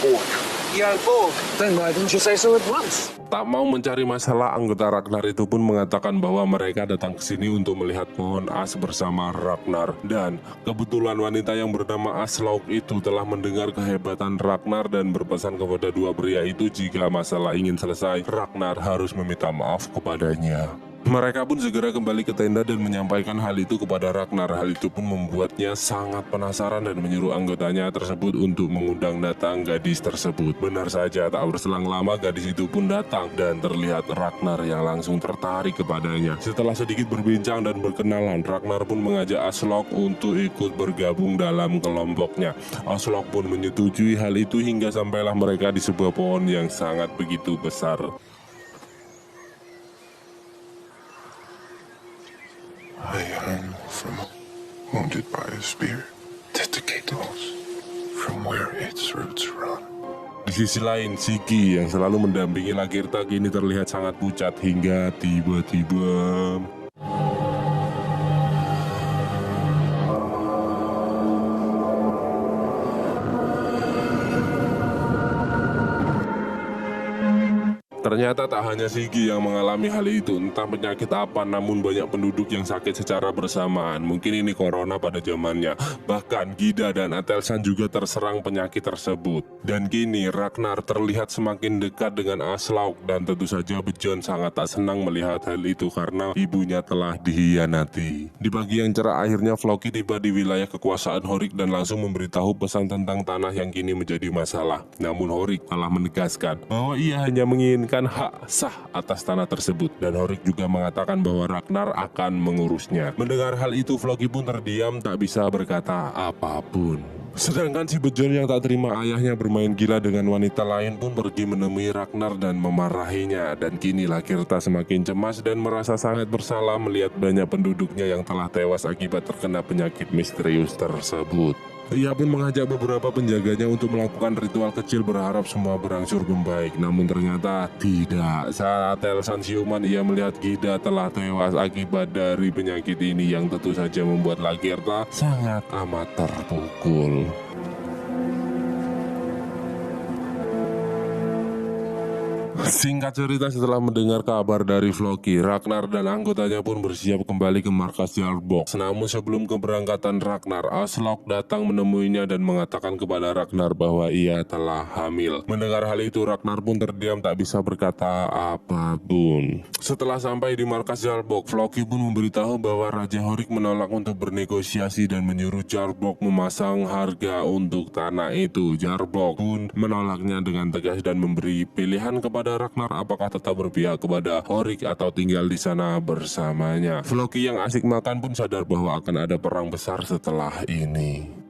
Orc. You're Borg. Then why didn't you say so at once? Tak mau mencari masalah, anggota Ragnar itu pun mengatakan bahwa mereka datang ke sini untuk melihat pohon as bersama Ragnar. Dan kebetulan wanita yang bernama Aslaug itu telah mendengar kehebatan Ragnar dan berpesan kepada dua pria itu jika masalah ingin selesai, Ragnar harus meminta maaf kepadanya. Mereka pun segera kembali ke tenda dan menyampaikan hal itu kepada Ragnar. Hal itu pun membuatnya sangat penasaran dan menyuruh anggotanya tersebut untuk mengundang datang gadis tersebut. Benar saja, tak berselang lama gadis itu pun datang dan terlihat Ragnar yang langsung tertarik kepadanya. Setelah sedikit berbincang dan berkenalan, Ragnar pun mengajak Aslaug untuk ikut bergabung dalam kelompoknya. Aslaug pun menyetujui hal itu hingga sampailah mereka di sebuah pohon yang sangat begitu besar. I hang from wounded by a spear. Dedicated from where its roots run. Di sisi lain, Sigi yang selalu mendampingi Lagertha kini terlihat sangat pucat hingga tiba-tiba ternyata tak hanya Sigi yang mengalami hal itu, entah penyakit apa, namun banyak penduduk yang sakit secara bersamaan. Mungkin ini corona pada zamannya. Bahkan Gyda dan Athelstan juga terserang penyakit tersebut. Dan kini Ragnar terlihat semakin dekat dengan Aslaug dan tentu saja Bjorn sangat tak senang melihat hal itu karena ibunya telah dihianati. Di pagi yang cerah akhirnya Floki tiba di wilayah kekuasaan Horik dan langsung memberitahu pesan tentang tanah yang kini menjadi masalah. Namun Horik malah menegaskan bahwa ia hanya menginginkan hak sah atas tanah tersebut dan Horik juga mengatakan bahwa Ragnar akan mengurusnya. Mendengar hal itu Floki pun terdiam tak bisa berkata apapun. Sedangkan si Bjorn yang tak terima ayahnya bermain gila dengan wanita lain pun pergi menemui Ragnar dan memarahinya. Dan kini Lagertha semakin cemas dan merasa sangat bersalah melihat banyak penduduknya yang telah tewas akibat terkena penyakit misterius tersebut. Ia pun mengajak beberapa penjaganya untuk melakukan ritual kecil berharap semua berangsur membaik. Namun ternyata tidak. Saat Athelstan siuman ia melihat Gyda telah tewas akibat dari penyakit ini yang tentu saja membuat Lagertha sangat amat terpukul. Singkat cerita, setelah mendengar kabar dari Floki, Ragnar dan anggotanya pun bersiap kembali ke markas Jarlbox. Namun sebelum keberangkatan Ragnar, Aslok datang menemuinya dan mengatakan kepada Ragnar bahwa ia telah hamil. Mendengar hal itu, Ragnar pun terdiam tak bisa berkata apapun. Setelah sampai di markas Jarlbox, Floki pun memberitahu bahwa Raja Horik menolak untuk bernegosiasi dan menyuruh Jarlbox memasang harga untuk tanah itu. Jarlbox pun menolaknya dengan tegas dan memberi pilihan kepada Ragnar apakah tetap berpihak kepada Horik atau tinggal di sana bersamanya. Floki yang asik makan pun sadar bahwa akan ada perang besar setelah ini.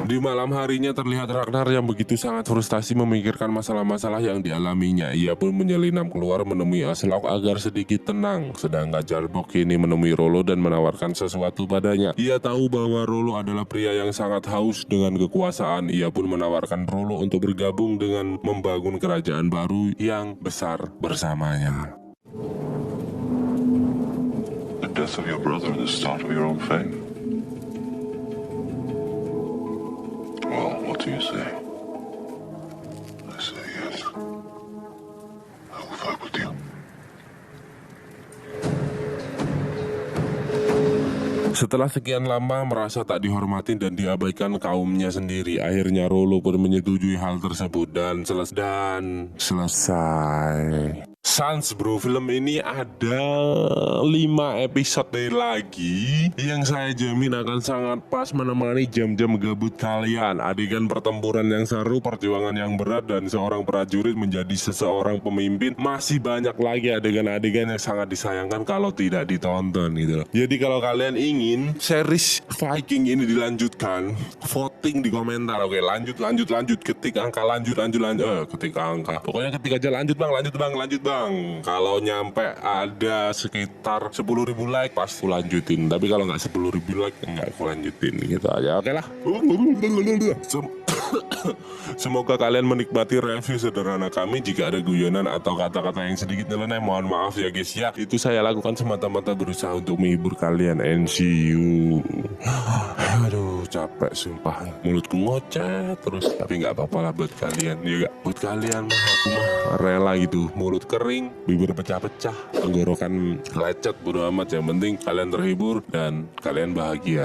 Di malam harinya terlihat Ragnar yang begitu sangat frustasi memikirkan masalah-masalah yang dialaminya. Ia pun menyelinap keluar menemui Aslok agar sedikit tenang. Sedangkan Jarlbox kini menemui Rollo dan menawarkan sesuatu padanya. Ia tahu bahwa Rollo adalah pria yang sangat haus dengan kekuasaan. Ia pun menawarkan Rollo untuk bergabung dengan membangun kerajaan baru yang besar bersamanya. The death of your brother and the start of your own fame. Well, what do you say? I say yes. I will fight with you. Setelah sekian lama merasa tak dihormati dan diabaikan kaumnya sendiri, akhirnya Rollo pun menyetujui hal tersebut dan selesai. Sans bro, film ini ada 5 episode lagi yang saya jamin akan sangat pas menemani jam-jam gabut kalian. Adegan pertempuran yang seru, perjuangan yang berat, dan seorang prajurit menjadi seseorang pemimpin. Masih banyak lagi adegan-adegan yang sangat disayangkan kalau tidak ditonton gitu loh. Jadi kalau kalian ingin series Viking ini dilanjutkan, voting di komentar. Oke, lanjut, ketik angka ketik angka. Pokoknya ketik aja lanjut bang. Kalau nyampe ada sekitar 10.000 like pasti aku lanjutin. Tapi kalau nggak 10.000 like nggak aku lanjutin gitu aja. Oke lah. Semoga kalian menikmati review sederhana kami. Jika ada guyonan atau kata-kata yang sedikit nyeleneh, mohon maaf ya guys ya. Itu saya lakukan semata-mata berusaha untuk menghibur kalian. And see you. Aduh capek sumpah, mulutku ngoceh terus. Tapi nggak apa-apa lah buat kalian. Ya gak? Buat kalian mah aku mah rela gitu. Mulut kering, bibir pecah-pecah, tenggorokan lecet, bodo amat. Yang penting kalian terhibur dan kalian bahagia.